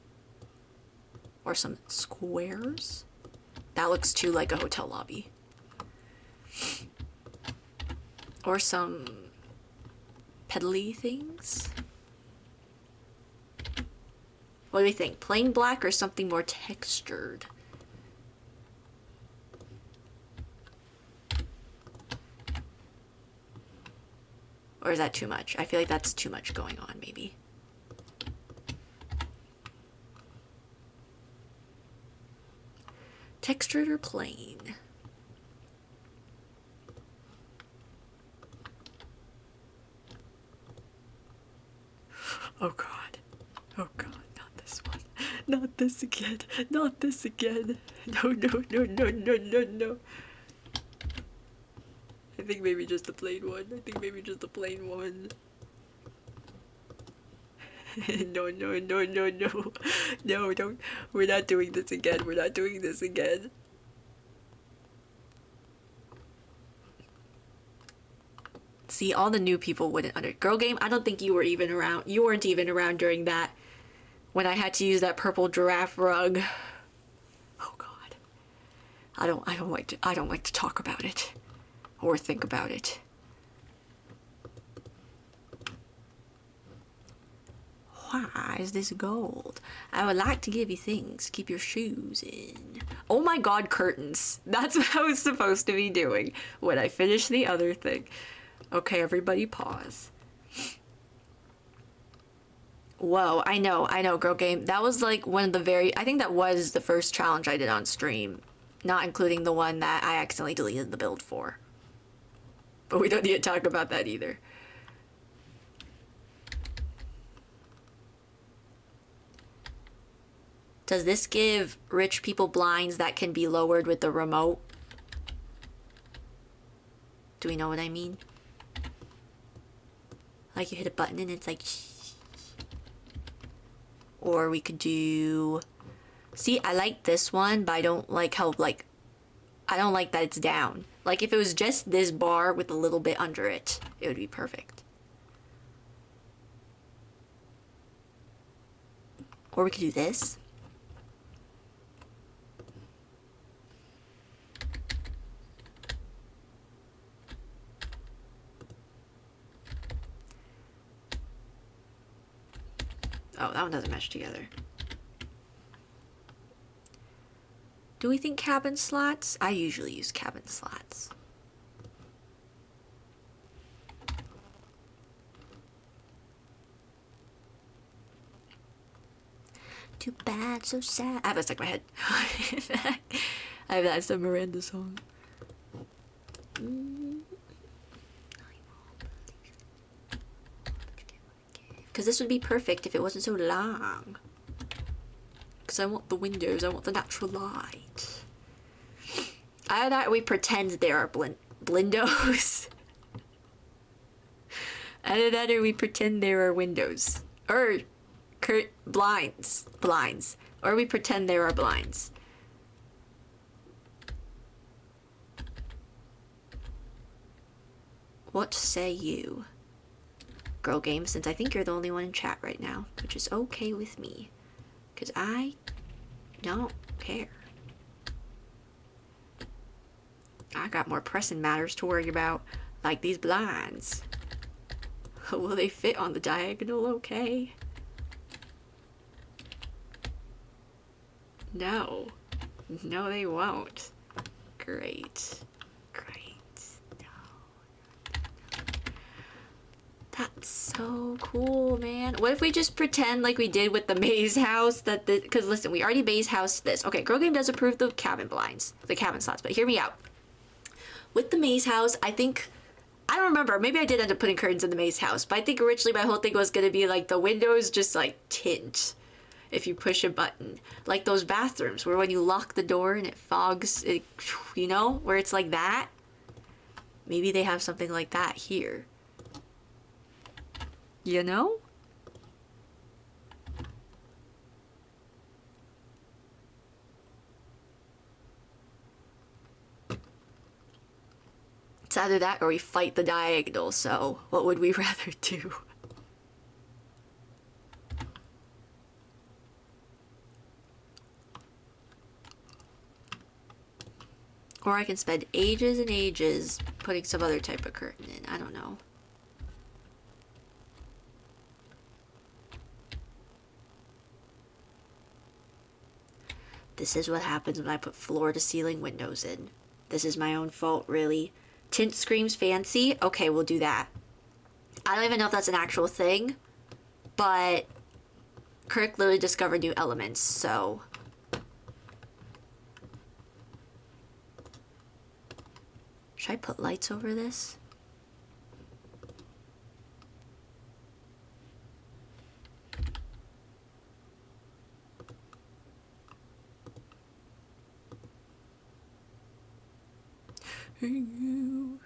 Or some squares. That looks too like a hotel lobby. Or some pedally things. What do we think? Plain black or something more textured? Or is that too much? I feel like that's too much going on, maybe. Textured or plain? Oh god. Oh god, not this one. Not this again. Not this again. No, no, no, no, no, no, no. I think maybe just the plain one. I think maybe just the plain one. No, no, no, no, no. No, don't. We're not doing this again. We're not doing this again. See, all the new people wouldn't under. Girl game, I don't think you were even around. You weren't even around during that. When I had to use that purple giraffe rug. Oh god. I don't like to talk about it. Or think about it. Why is this gold? I would like to give you things. Keep your shoes in. Oh my god, curtains. That's what I was supposed to be doing when I finished the other thing. Okay, everybody pause. Whoa, I know, girl game. That was like one of the I think that was the first challenge I did on stream. Not including the one that I accidentally deleted the build for. But we don't need to talk about that either. Does this give rich people blinds that can be lowered with the remote? Do we know what I mean? Like you hit a button and it's like... Or we could do... See, I like this one, but I don't like how, like... I don't like that it's down. Like, if it was just this bar with a little bit under it, it would be perfect. Or we could do this. Oh, that one doesn't mesh together. Do we think cabin slats? I usually use cabin slats. Too bad, so sad. I have that stuck in my head. I have that as a Miranda song. Because this would be perfect if it wasn't so long. Because I want the windows, I want the natural light. Either that or we pretend there are blindos. Either that or we pretend there are windows. Or blinds. Or we pretend there are blinds. What say you? Girl game, since I think you're the only one in chat right now, which is okay with me. Because I don't care. I got more pressing matters to worry about, like these blinds. Will they fit on the diagonal okay? No. No, they won't. Great. That's so cool, man. What if we just pretend like we did with the maze house that because listen, we already maze housed this. Okay, Girl Game does approve the cabin blinds, the cabin slots, but hear me out. With the maze house, I think, I don't remember, maybe I did end up putting curtains in the maze house, but I think originally my whole thing was gonna be like the windows just like tint if you push a button. Like those bathrooms where when you lock the door and it fogs, it, you know, where it's like that. Maybe they have something like that here. You know? It's either that or we fight the diagonal, so what would we rather do? Or I can spend ages and ages putting some other type of curtain in. I don't know. This is what happens when I put floor-to-ceiling windows in. This is my own fault, really. Tint screams fancy? Okay, we'll do that. I don't even know if that's an actual thing, but Kirk literally discovered new elements, so... Should I put lights over this? you.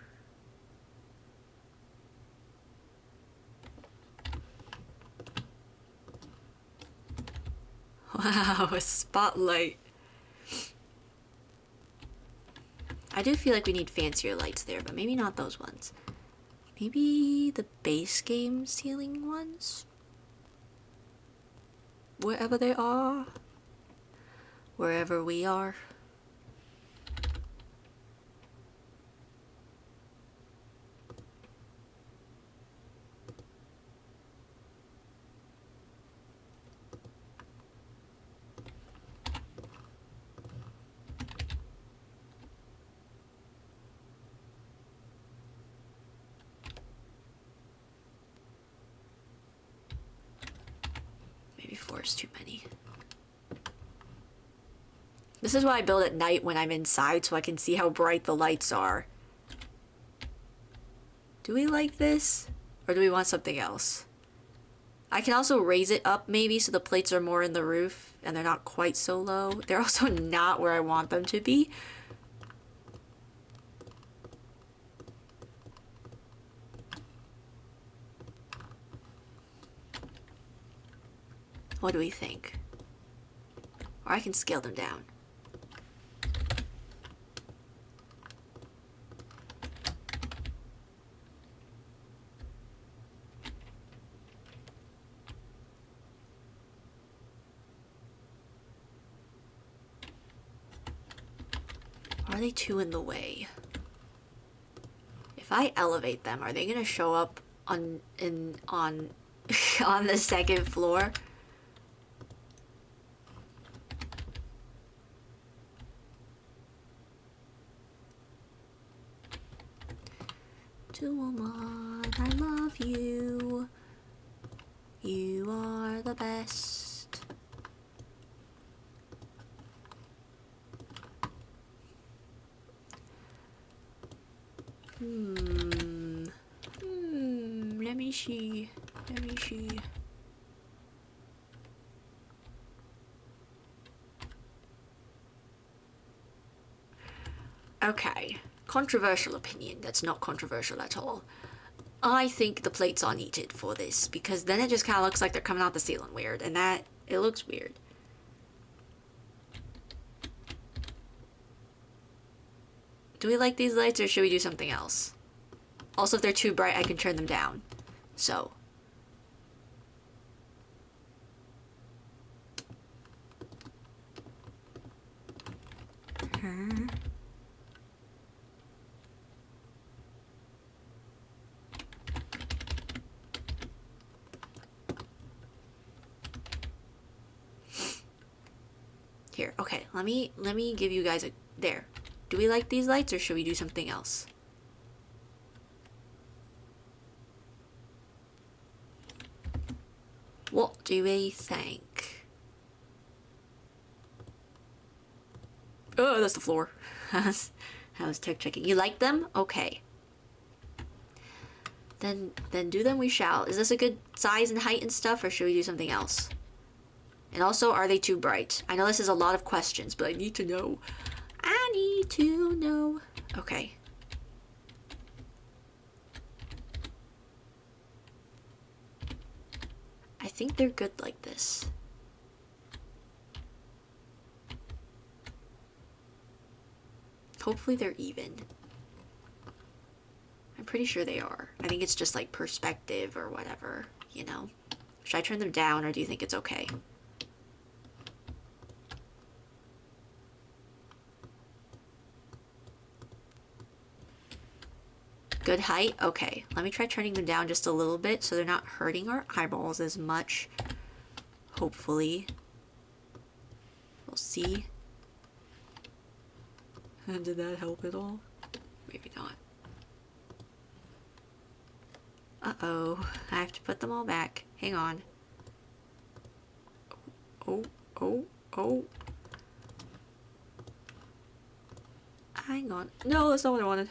Wow, a spotlight. I do feel like we need fancier lights there, but maybe not those ones. Maybe the base game ceiling ones? Wherever they are. Wherever we are. Maybe 4 is too many. This is why I build at night when I'm inside, so I can see how bright the lights are. Do we like this? Or do we want something else? I can also raise it up maybe so the plates are more in the roof and they're not quite so low. They're also not where I want them to be. What do we think? Or I can scale them down. Are they too in the way? If I elevate them, are they gonna show up on on the second floor? Tuomon, I love you. You are the best. Let me see. Let me see. Okay. Controversial opinion that's not controversial at all. I think the plates are needed for this because then it just kind of looks like they're coming out the ceiling weird, and that it looks weird. Do we like these lights or should we do something else? Also, if they're too bright, I can turn them down. So. Here, okay, let me give you guys a there. Do we like these lights or should we do something else? What do we think? Oh, that's the floor. I was tech checking. You like them? Okay. Then do them we shall. Is this a good size and height and stuff or should we do something else? And also, are they too bright? I know this is a lot of questions, but I need to know. I need to know. Okay. I think they're good like this. Hopefully they're even. I'm pretty sure they are. I think it's just like perspective or whatever, you know? Should I turn them down or do you think it's okay? Good height? Okay. Let me try turning them down just a little bit so they're not hurting our eyeballs as much. Hopefully. We'll see. And did that help at all? Maybe not. Uh-oh. I have to put them all back. Hang on. Oh. Hang on. No, that's not what I wanted.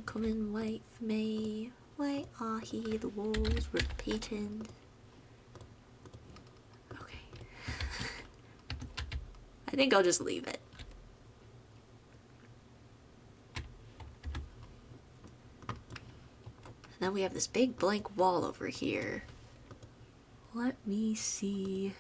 Come and wait for me. Wait, I hear the walls repeating. Okay. I think I'll just leave it. And then we have this big blank wall over here. Let me see.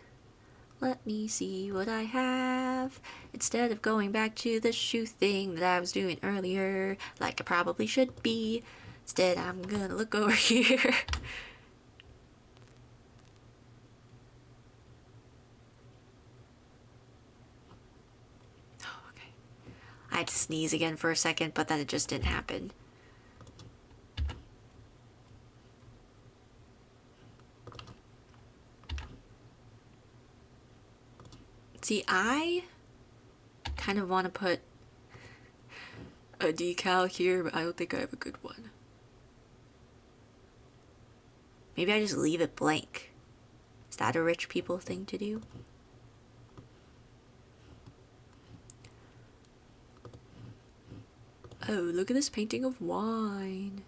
Let me see what I have. Instead of going back to the shoe thing that I was doing earlier, like I probably should be, instead I'm gonna look over here. Oh, okay. I had to sneeze again for a second, but then it just didn't happen. See, I kind of want to put a decal here, but I don't think I have a good one. Maybe I just leave it blank. Is that a rich people thing to do? Oh, look at this painting of wine.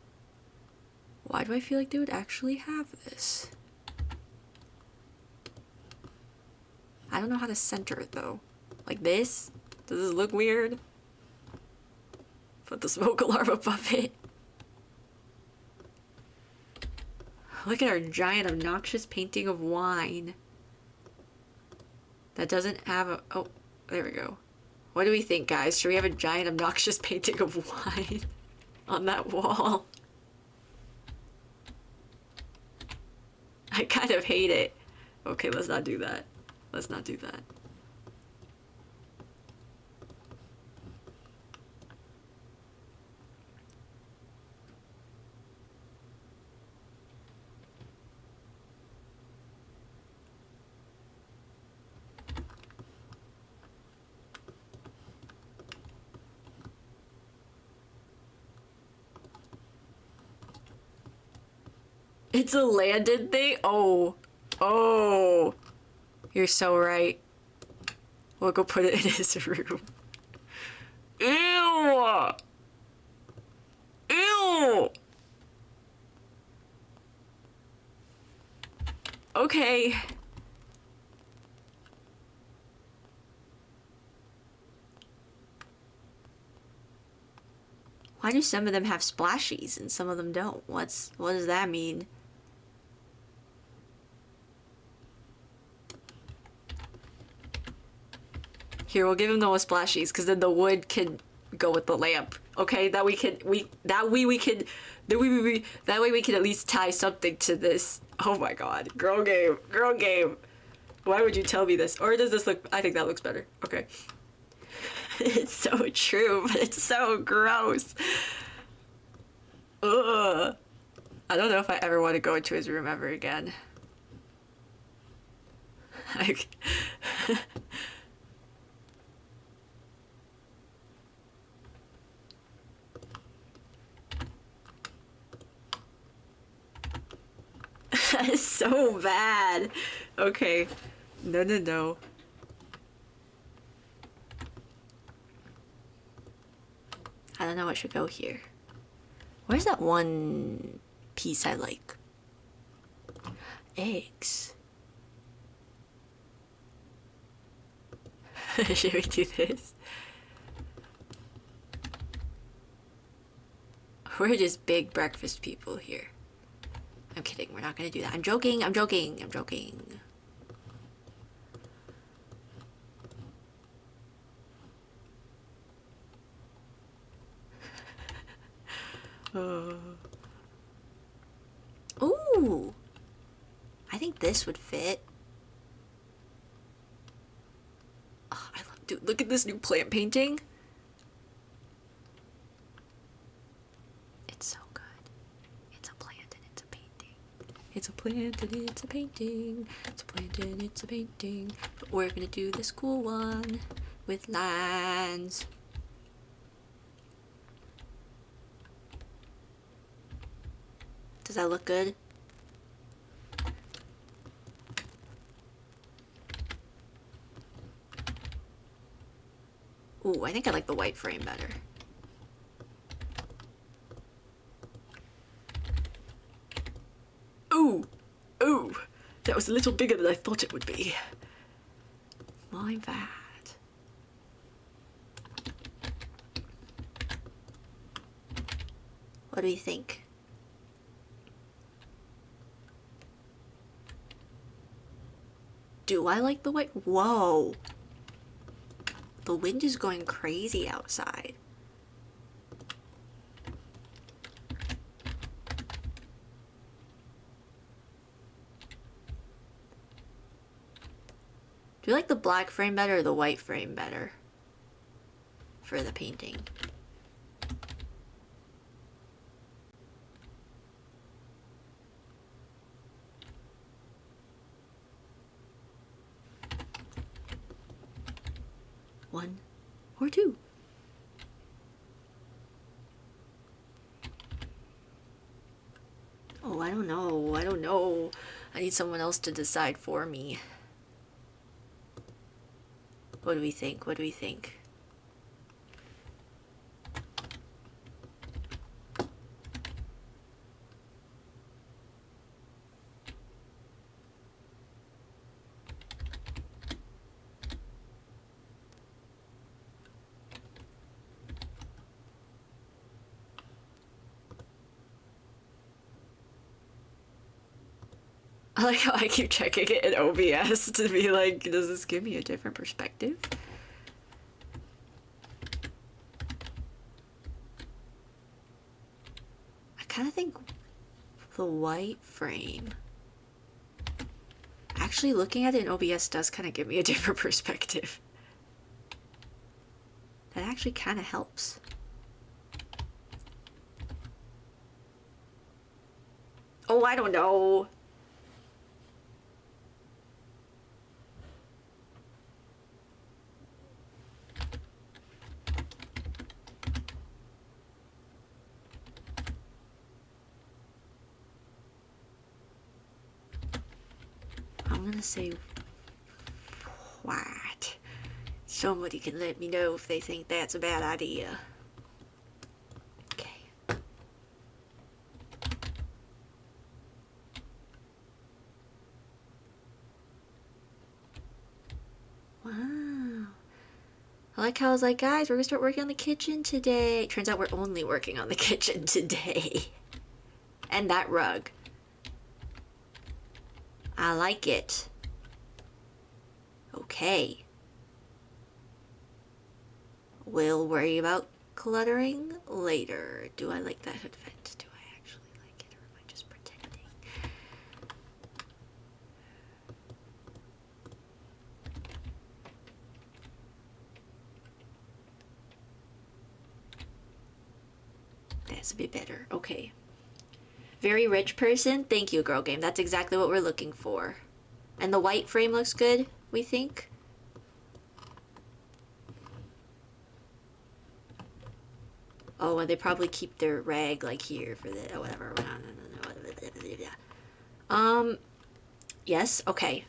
Why do I feel like they would actually have this? I don't know how to center it though. Like this? Does this look weird? Put the smoke alarm above it. Look at our giant obnoxious painting of wine. That doesn't have a... Oh, there we go. What do we think, guys? Should we have a giant obnoxious painting of wine on that wall? I kind of hate it. Okay, let's not do that. Let's not do that. It's a landed thing? Oh. Oh. You're so right. We'll go put it in his room. Ew! Ew! Okay. Why do some of them have splashies and some of them don't? What does that mean? Here, we'll give him those splashies, because then the wood can go with the lamp. Okay, that way we can at least tie something to this. Oh my god, girl game, girl game. Why would you tell me this? Or does this look? I think that looks better. Okay. It's so true, but it's so gross. Ugh. I don't know if I ever want to go into his room ever again. That is so bad. Okay. No, no, no. I don't know what should go here. Where's that one piece I like? Eggs. Should we do this? We're just big breakfast people here. I'm kidding, we're not gonna do that. I'm joking, I'm joking, I'm joking. Ooh! I think this would fit. Oh, I love, dude, look at this new plant painting. It's so good. It's a plant and it's a painting. It's a plant and it's a painting. It's a plant and it's a painting. But we're gonna do this cool one with lines. Does that look good? Ooh, I think I like the white frame better. Ooh! Ooh! That was a little bigger than I thought it would be. My bad. What do you think? Do I like the white? Whoa. The wind is going crazy outside. Do you like the black frame better or the white frame better for the painting? One or two. Oh, I don't know. I don't know. I need someone else to decide for me. What do we think? What do we think? I like how I keep checking it in OBS to be like, does this give me a different perspective? I kind of think the white frame. Actually, looking at it in OBS does kind of give me a different perspective. That actually kind of helps. Oh, I don't know. I'm gonna say white. Somebody can let me know if they think that's a bad idea. Okay. Wow. I like how I was like, guys, we're gonna start working on the kitchen today. Turns out we're only working on the kitchen today. And that rug. I like it. Okay. We'll worry about cluttering later. Do I like that hood vent? Do I actually like it, or am I just pretending? That's a bit better. Okay. Very rich person. Thank you, Girl Game. That's exactly what we're looking for. And the white frame looks good, we think. Oh, and they probably keep their rag like here for the whatever. Yes, okay.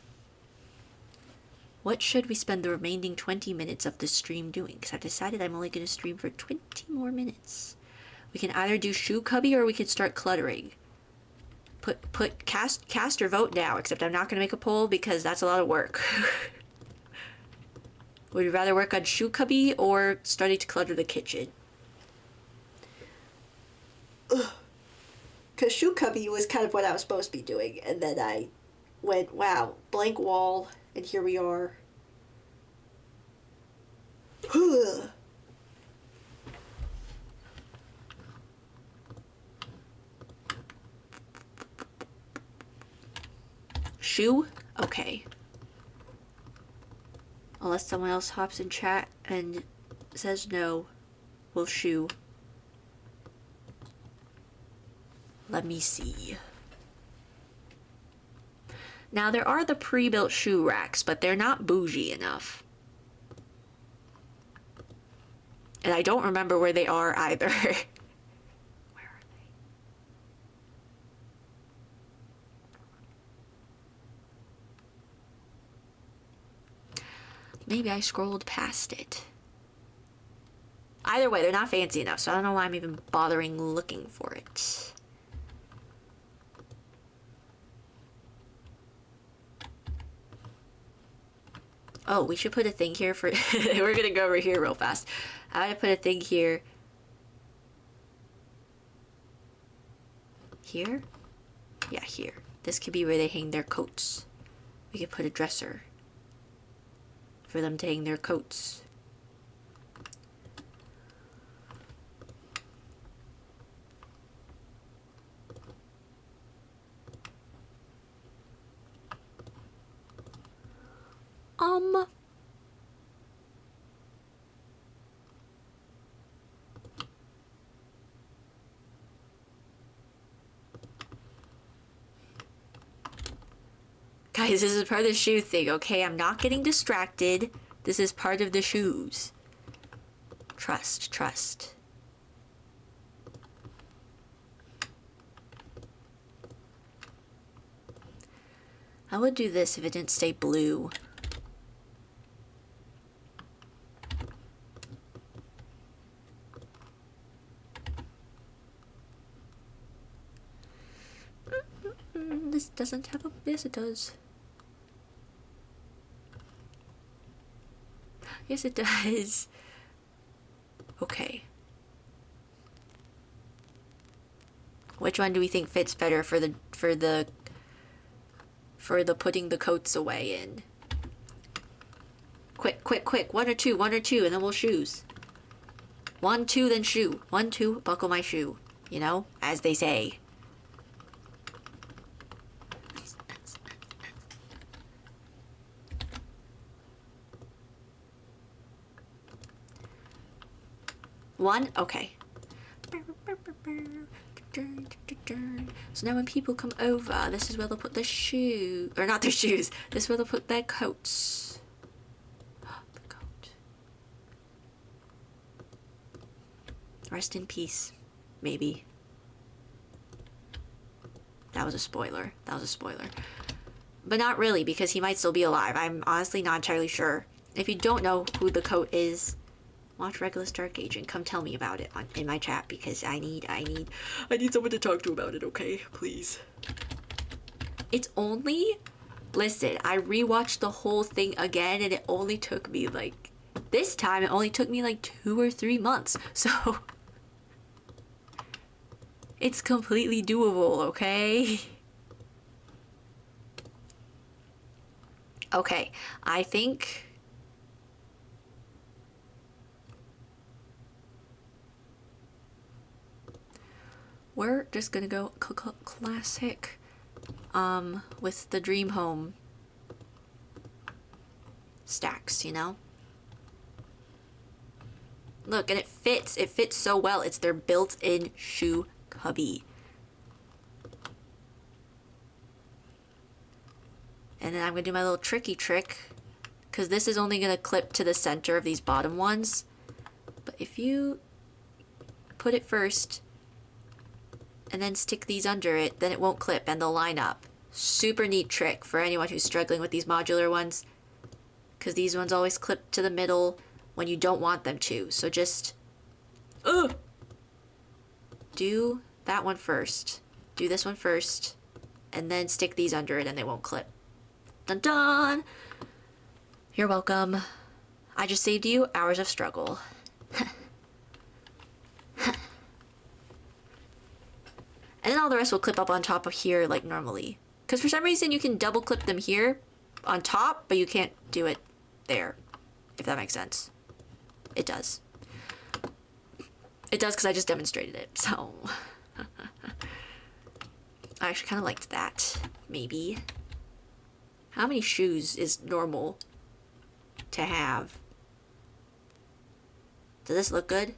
What should we spend the remaining 20 minutes of the stream doing? Because I've decided I'm only going to stream for 20 more minutes. We can either do shoe cubby or we can start cluttering. Cast your vote now, except I'm not going to make a poll because that's a lot of work. Would you rather work on shoe cubby or starting to clutter the kitchen? Because shoe cubby was kind of what I was supposed to be doing, and then I went, wow, blank wall, and here we are. Shoe? Okay. Unless someone else hops in chat and says no, we'll shoe. Let me see. Now there are the pre-built shoe racks, but they're not bougie enough. And I don't remember where they are either. Maybe I scrolled past it. Either way, they're not fancy enough, so I don't know why I'm even bothering looking for it. Oh, we should put a thing here for... We're gonna go over here real fast. I'm gonna put a thing here Here? Yeah, here. This could be where they hang their coats. We could put a dresser for them to hang their coats. Guys, this is part of the shoe thing, okay? I'm not getting distracted. This is part of the shoes. Trust, trust. I would do this if it didn't stay blue. This doesn't have a... Yes, it does. Yes, it does. Okay. Which one do we think fits better for the putting the coats away in? Quick, quick, quick. One or two, and then we'll shoes. 1, 2, then shoe. 1, 2, buckle my shoe. You know, as they say. One? Okay. So now when people come over, this is where they'll put their shoe, or not their shoes, this is where they'll put their coats. The coat. Rest in peace. Maybe. That was a spoiler. That was a spoiler. But not really, because he might still be alive. I'm honestly not entirely sure. If you don't know who the coat is, watch Regulus Dark Agent. Come tell me about it in my chat, because I need someone to talk to about it, okay? Please. It's only... Listen, I rewatched the whole thing again, and it only took me, like... This time, it only took me, like, 2 or 3 months. So... It's completely doable, okay? Okay, I think... We're just gonna go classic, with the dream home stacks, you know? Look, and it fits so well. It's their built-in shoe cubby. And then I'm gonna do my little tricky trick, because this is only gonna clip to the center of these bottom ones. But if you put it first, and then stick these under it, then it won't clip and they'll line up. Super neat trick for anyone who's struggling with these modular ones, because these ones always clip to the middle when you don't want them to. So just do that one first, do this one first, and then stick these under it and they won't clip. Dun dun! You're welcome. I just saved you hours of struggle. And then all the rest will clip up on top of here like normally. Because for some reason you can double clip them here on top, but you can't do it there, if that makes sense. It does. It does, because I just demonstrated it, so... I actually kind of liked that, maybe. How many shoes is normal to have? Does this look good?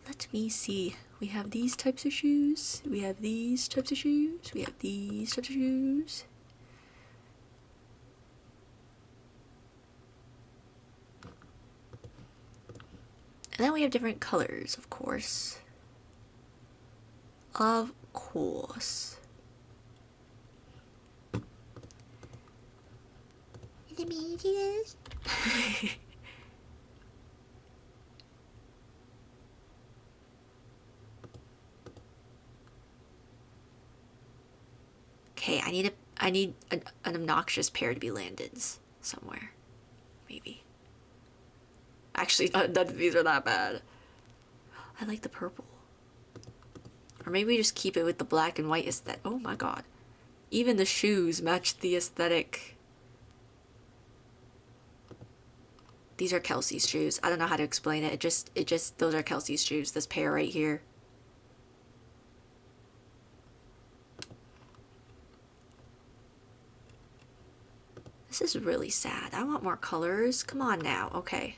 Let me see. We have these types of shoes. We have these types of shoes. We have these types of shoes. And then we have different colors, of course. Of course. Let me do this. Okay, I need an obnoxious pair to be landed somewhere. Actually, none of these are that bad. I like the purple. Or maybe we just keep it with the black and white aesthetic. Oh my god. Even the shoes match the aesthetic. These are Kelsey's shoes. I don't know how to explain it. It just, those are Kelsey's shoes. This pair right here. This is really sad. I want more colors. Come on now. Okay.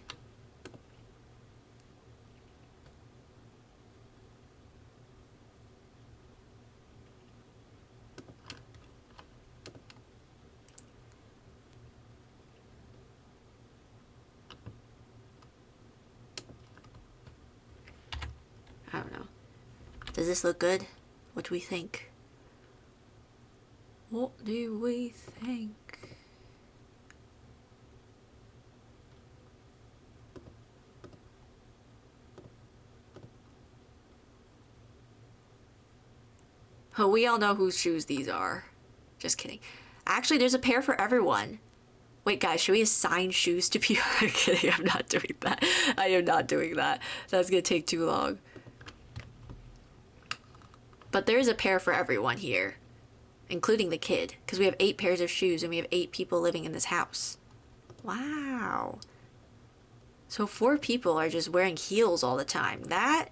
I don't know. Does this look good? What do we think? What do we think? Oh, we all know whose shoes these are. Just kidding. Actually, there's a pair for everyone. Wait, guys, should we assign shoes to people? I'm kidding, I'm not doing that. I am not doing that. That's gonna take too long. But there is a pair for everyone here, including the kid, because we have 8 pairs of shoes and we have 8 people living in this house. Wow. So 4 people are just wearing heels all the time. That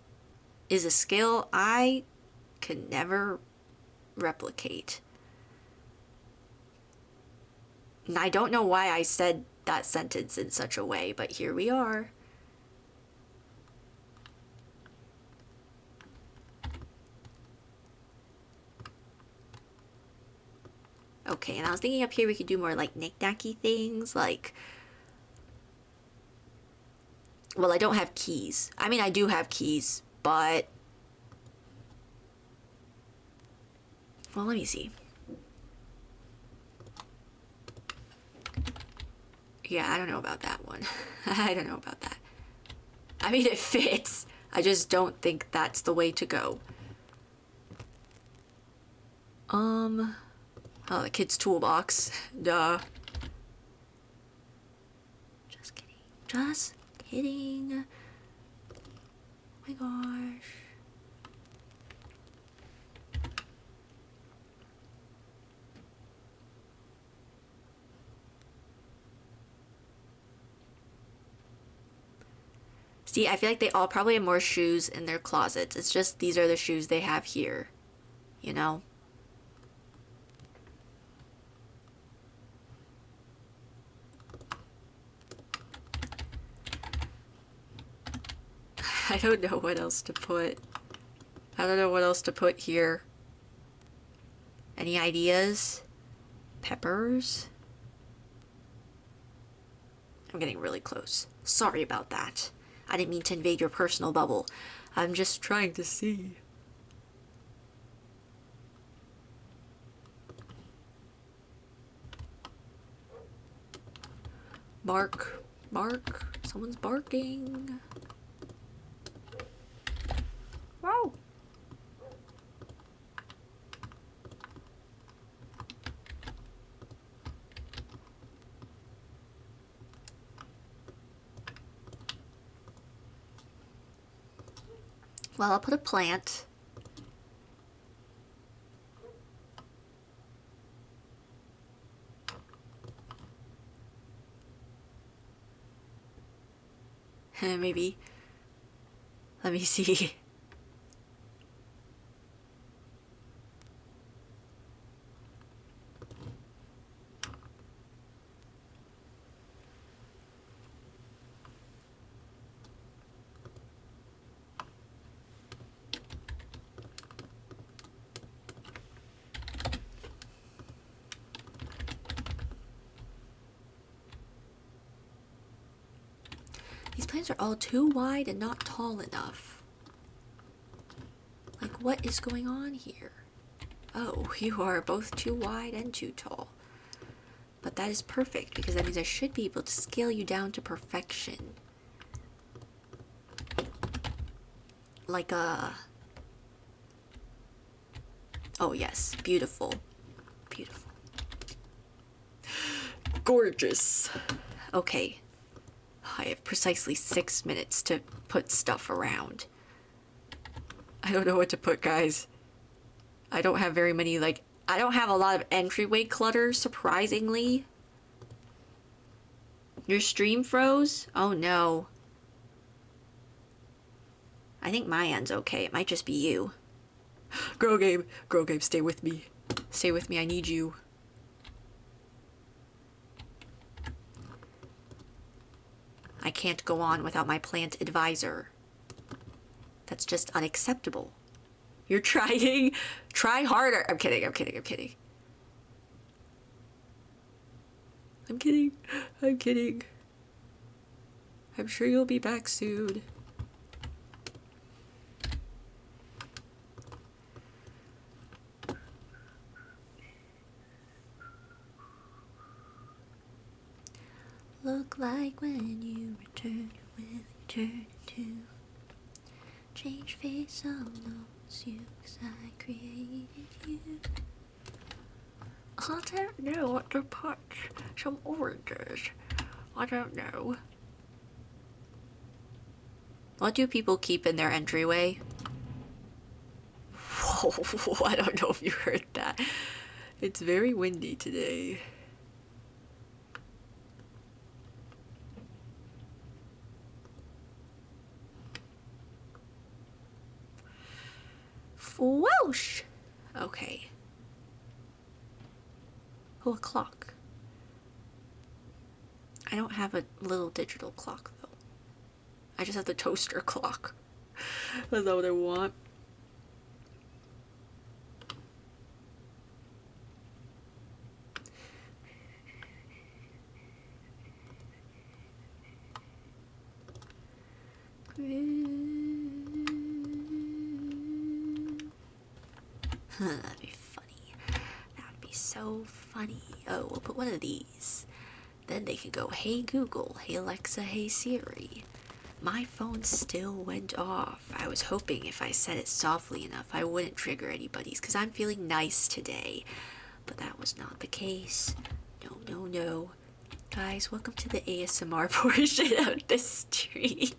is a skill I could never replicate. And I don't know why I said that sentence in such a way, but here we are. Okay, and I was thinking up here we could do more like knick-knacky things, like... Well, I don't have keys. I mean, I do have keys, but... Well, let me see. Yeah, I don't know about that one. I don't know about that. I mean, it fits. I just don't think that's the way to go. Oh, the kid's toolbox. Duh. Just kidding. Just kidding. Oh my gosh. See, I feel like they all probably have more shoes in their closets. It's just these are the shoes they have here, you know? I don't know what else to put. I don't know what else to put here. Any ideas? Peppers? I'm getting really close. Sorry about that. I didn't mean to invade your personal bubble. I'm just trying to see. Bark. Bark. Someone's barking. Wow. Well, I'll put a plant. Maybe. Let me see. These plants are all too wide and not tall enough. Like, what is going on here? Oh, you are both too wide and too tall. But that is perfect, because that means I should be able to scale you down to perfection. Like a... Oh yes, beautiful. Beautiful. Gorgeous. Okay. I have precisely 6 minutes to put stuff around. I don't know what to put, guys. I don't have very many, like, I don't have a lot of entryway clutter, surprisingly. Your stream froze? Oh no. I think my end's okay. It might just be you. Girl Gabe, stay with me. Stay with me, I need you. I can't go on without my plant advisor. That's just unacceptable. You're trying? Try harder. I'm kidding. I'm kidding. I'm sure you'll be back soon. Look like when you return to change face almost you, 'cause I created you. I don't know what to put. Some oranges. I don't know. What do people keep in their entryway? Whoa, I don't know if you heard that. It's very windy today. Whoosh! Okay. Oh, a clock. I don't have a little digital clock, though. I just have the toaster clock. That's not what I want. That'd be funny. That'd be so funny. Oh, we'll put one of these. Then they could go, hey Google, hey Alexa, hey Siri. My phone still went off. I was hoping if I said it softly enough I wouldn't trigger anybody's, because I'm feeling nice today. But that was not the case. No. Guys, welcome to the ASMR portion of the stream.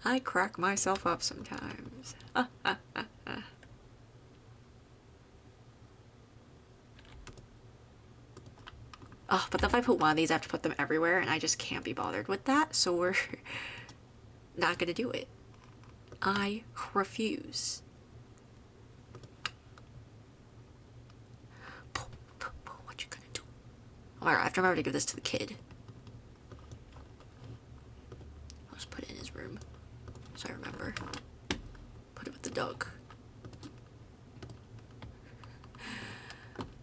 I crack myself up sometimes. Oh, but if I put one of these, I have to put them everywhere, and I just can't be bothered with that, so we're not gonna do it. I refuse. What you gonna do? Oh my god, I have to remember to give this to the kid. I'll just put it in his room, so I remember. Put it with the dog.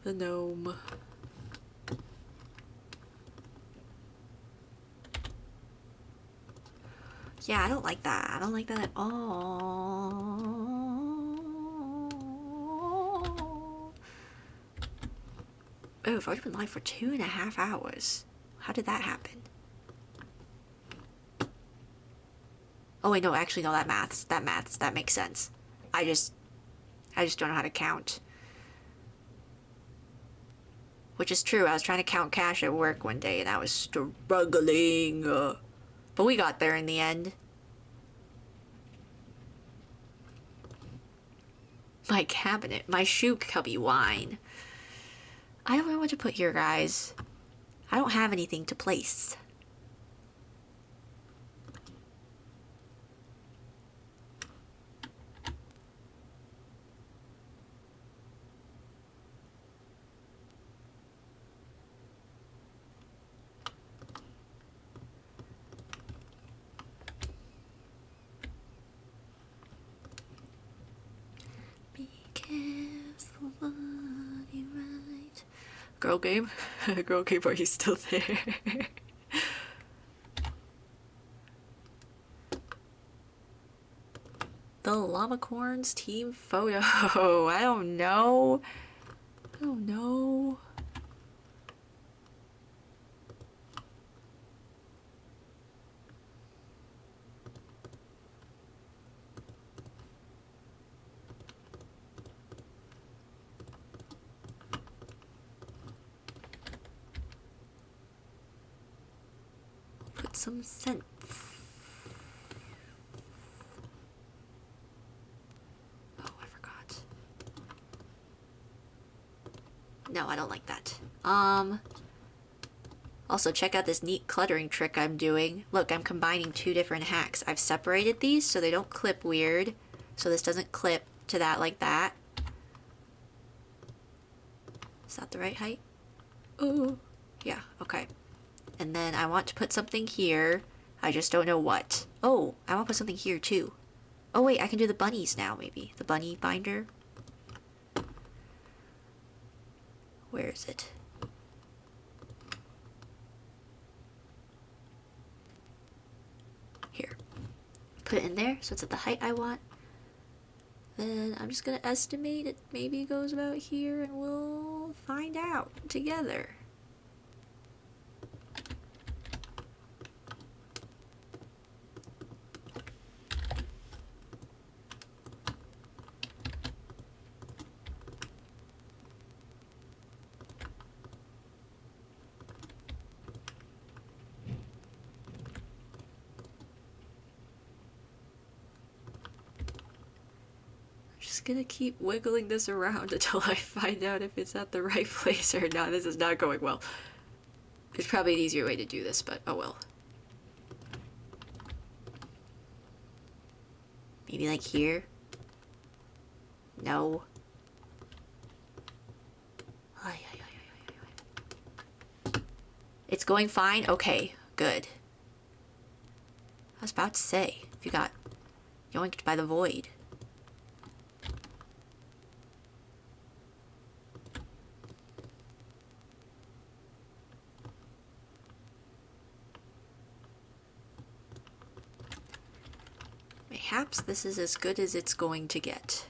The gnome. Yeah, I don't like that. I don't like that at all. Oh, I've already been live for 2.5 hours. How did that happen? Oh wait, no, actually no, that makes sense. I just don't know how to count. Which is true, I was trying to count cash at work one day and I was struggling. But we got there in the end. My cabinet, my shoe cubby wine. I don't know what to put here, guys. I don't have anything to place. Girl game? Girl game, are you still there? The Llamacorns team photo. I don't know. put some scents. Oh, I forgot. No, I don't like that. Also, check out this neat cluttering trick I'm doing. Look, I'm combining two different hacks. I've separated these so they don't clip weird. So this doesn't clip to that like that. Is that the right height? Ooh. Yeah, okay. And then I want to put something here. I just don't know what. Oh, I want to put something here too. Oh wait, I can do the bunnies now maybe. The bunny binder. Where is it? Here. Put it in there so it's at the height I want. Then I'm just gonna estimate it maybe goes about here and we'll find out together. Gonna keep wiggling this around until I find out if it's at the right place or not. This is not going well. There's probably an easier way to do this, but oh well. Maybe like here? No. It's going fine? Okay, good. I was about to say, if you got yoinked by the void. Perhaps this is as good as it's going to get.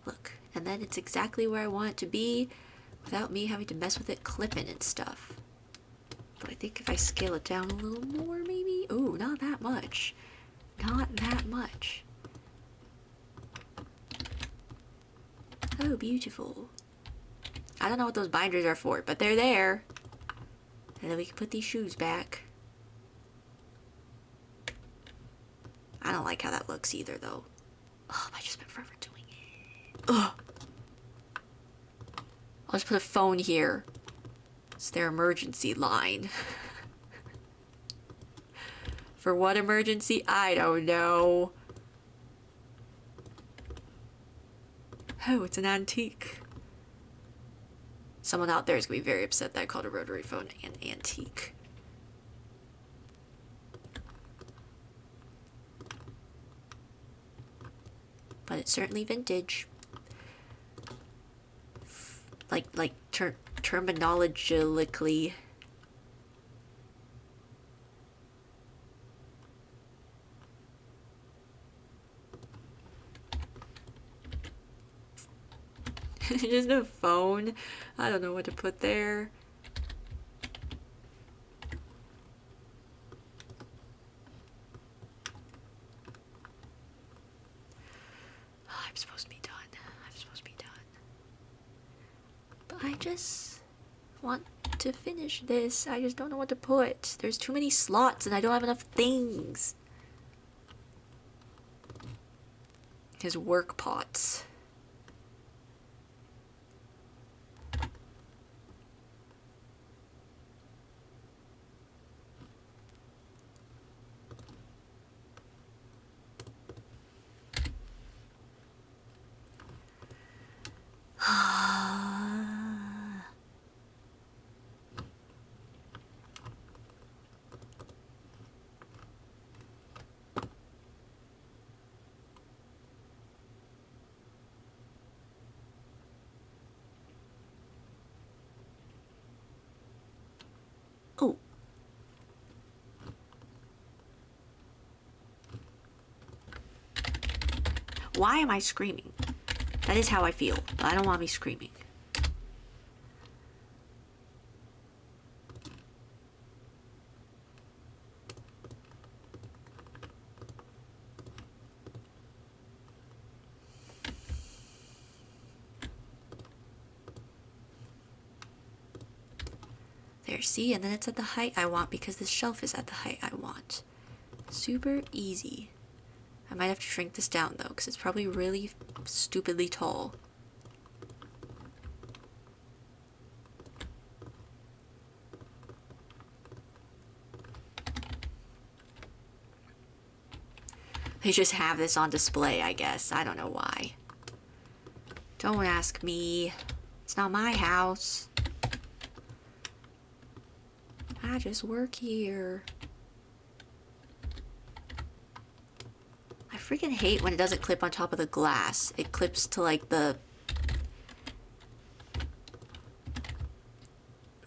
Look, and then it's exactly where I want it to be without me having to mess with it clipping and stuff. But I think if I scale it down a little more maybe? Ooh, not that much. Not that much. Oh, beautiful. I don't know what those binders are for, but they're there. And then we can put these shoes back. I don't like how that looks either, though. Oh, I just spent forever doing it. Ugh. I'll just put a phone here. It's their emergency line. For what emergency? I don't know. Oh, it's an antique. Someone out there is going to be very upset that I called a rotary phone an antique. But it's certainly vintage. Like terminologically. Just a phone. I don't know what to put there. Oh, I'm supposed to be done. I'm supposed to be done. But I just want to finish this. I just don't know what to put. There's too many slots and I don't have enough things. His work pots. Oh. Why am I screaming? That is how I feel, but I don't want to be screaming. There, see? And then it's at the height I want because this shelf is at the height I want. Super easy. I might have to shrink this down though, because it's probably really stupidly tall. They just have this on display, I guess. I don't know why. Don't ask me. It's not my house. I just work here. I freaking hate when it doesn't clip on top of the glass. It clips to like the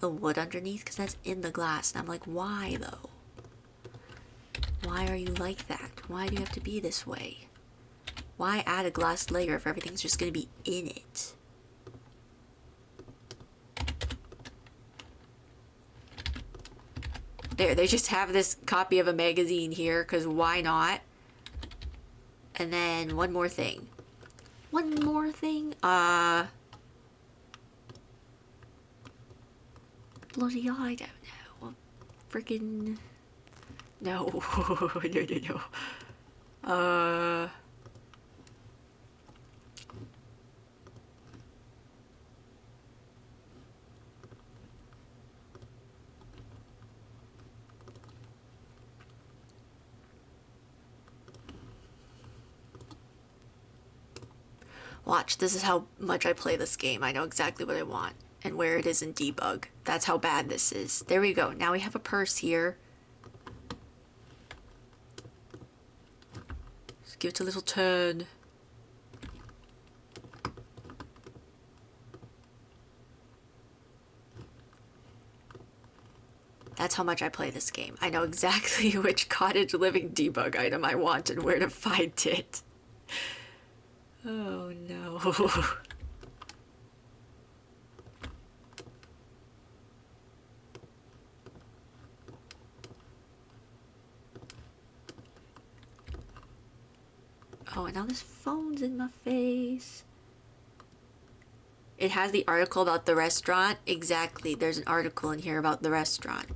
wood underneath because that's in the glass. And I'm like, why though? Why are you like that? Why do you have to be this way? Why add a glass layer if everything's just gonna be in it? There, they just have this copy of a magazine here, because why not? And then one more thing. One more thing? Bloody hell, I don't know. Freaking... No. No. Watch, this is how much I play this game. I know exactly what I want and where it is in debug. That's how bad this is. There we go. Now we have a purse here. Just give it a little turn. That's how much I play this game. I know exactly which cottage living debug item I want and where to find it. Oh no. Oh, and now this phone's in my face. It has the article about the restaurant. Exactly. There's an article in here about the restaurant.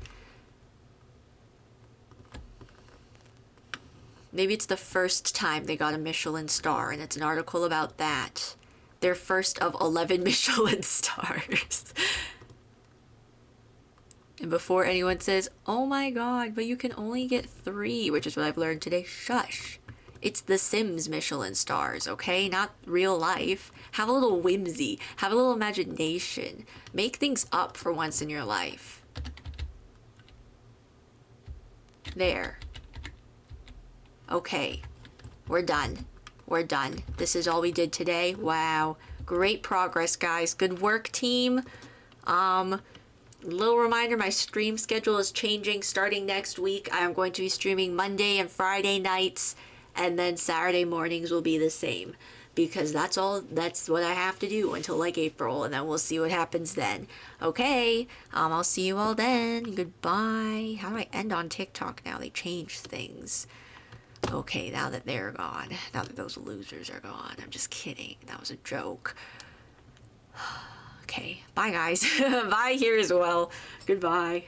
Maybe it's the first time they got a Michelin star, and it's an article about that. Their first of 11 Michelin stars. And before anyone says, oh my god, but you can only get 3, which is what I've learned today, shush. It's The Sims Michelin stars, okay? Not real life. Have a little whimsy. Have a little imagination. Make things up for once in your life. There. Okay, we're done. We're done. This is all we did today. Wow. Great progress, guys. Good work, team. Little reminder, my stream schedule is changing starting next week. I am going to be streaming Monday and Friday nights, and then Saturday mornings will be the same. Because that's what I have to do until like April, and then we'll see what happens then. Okay, I'll see you all then. Goodbye. How do I end on TikTok now? They changed things. Okay, now that they're gone, now that those losers are gone, I'm just kidding. That was a joke. Okay, bye guys. Bye here as well. Goodbye.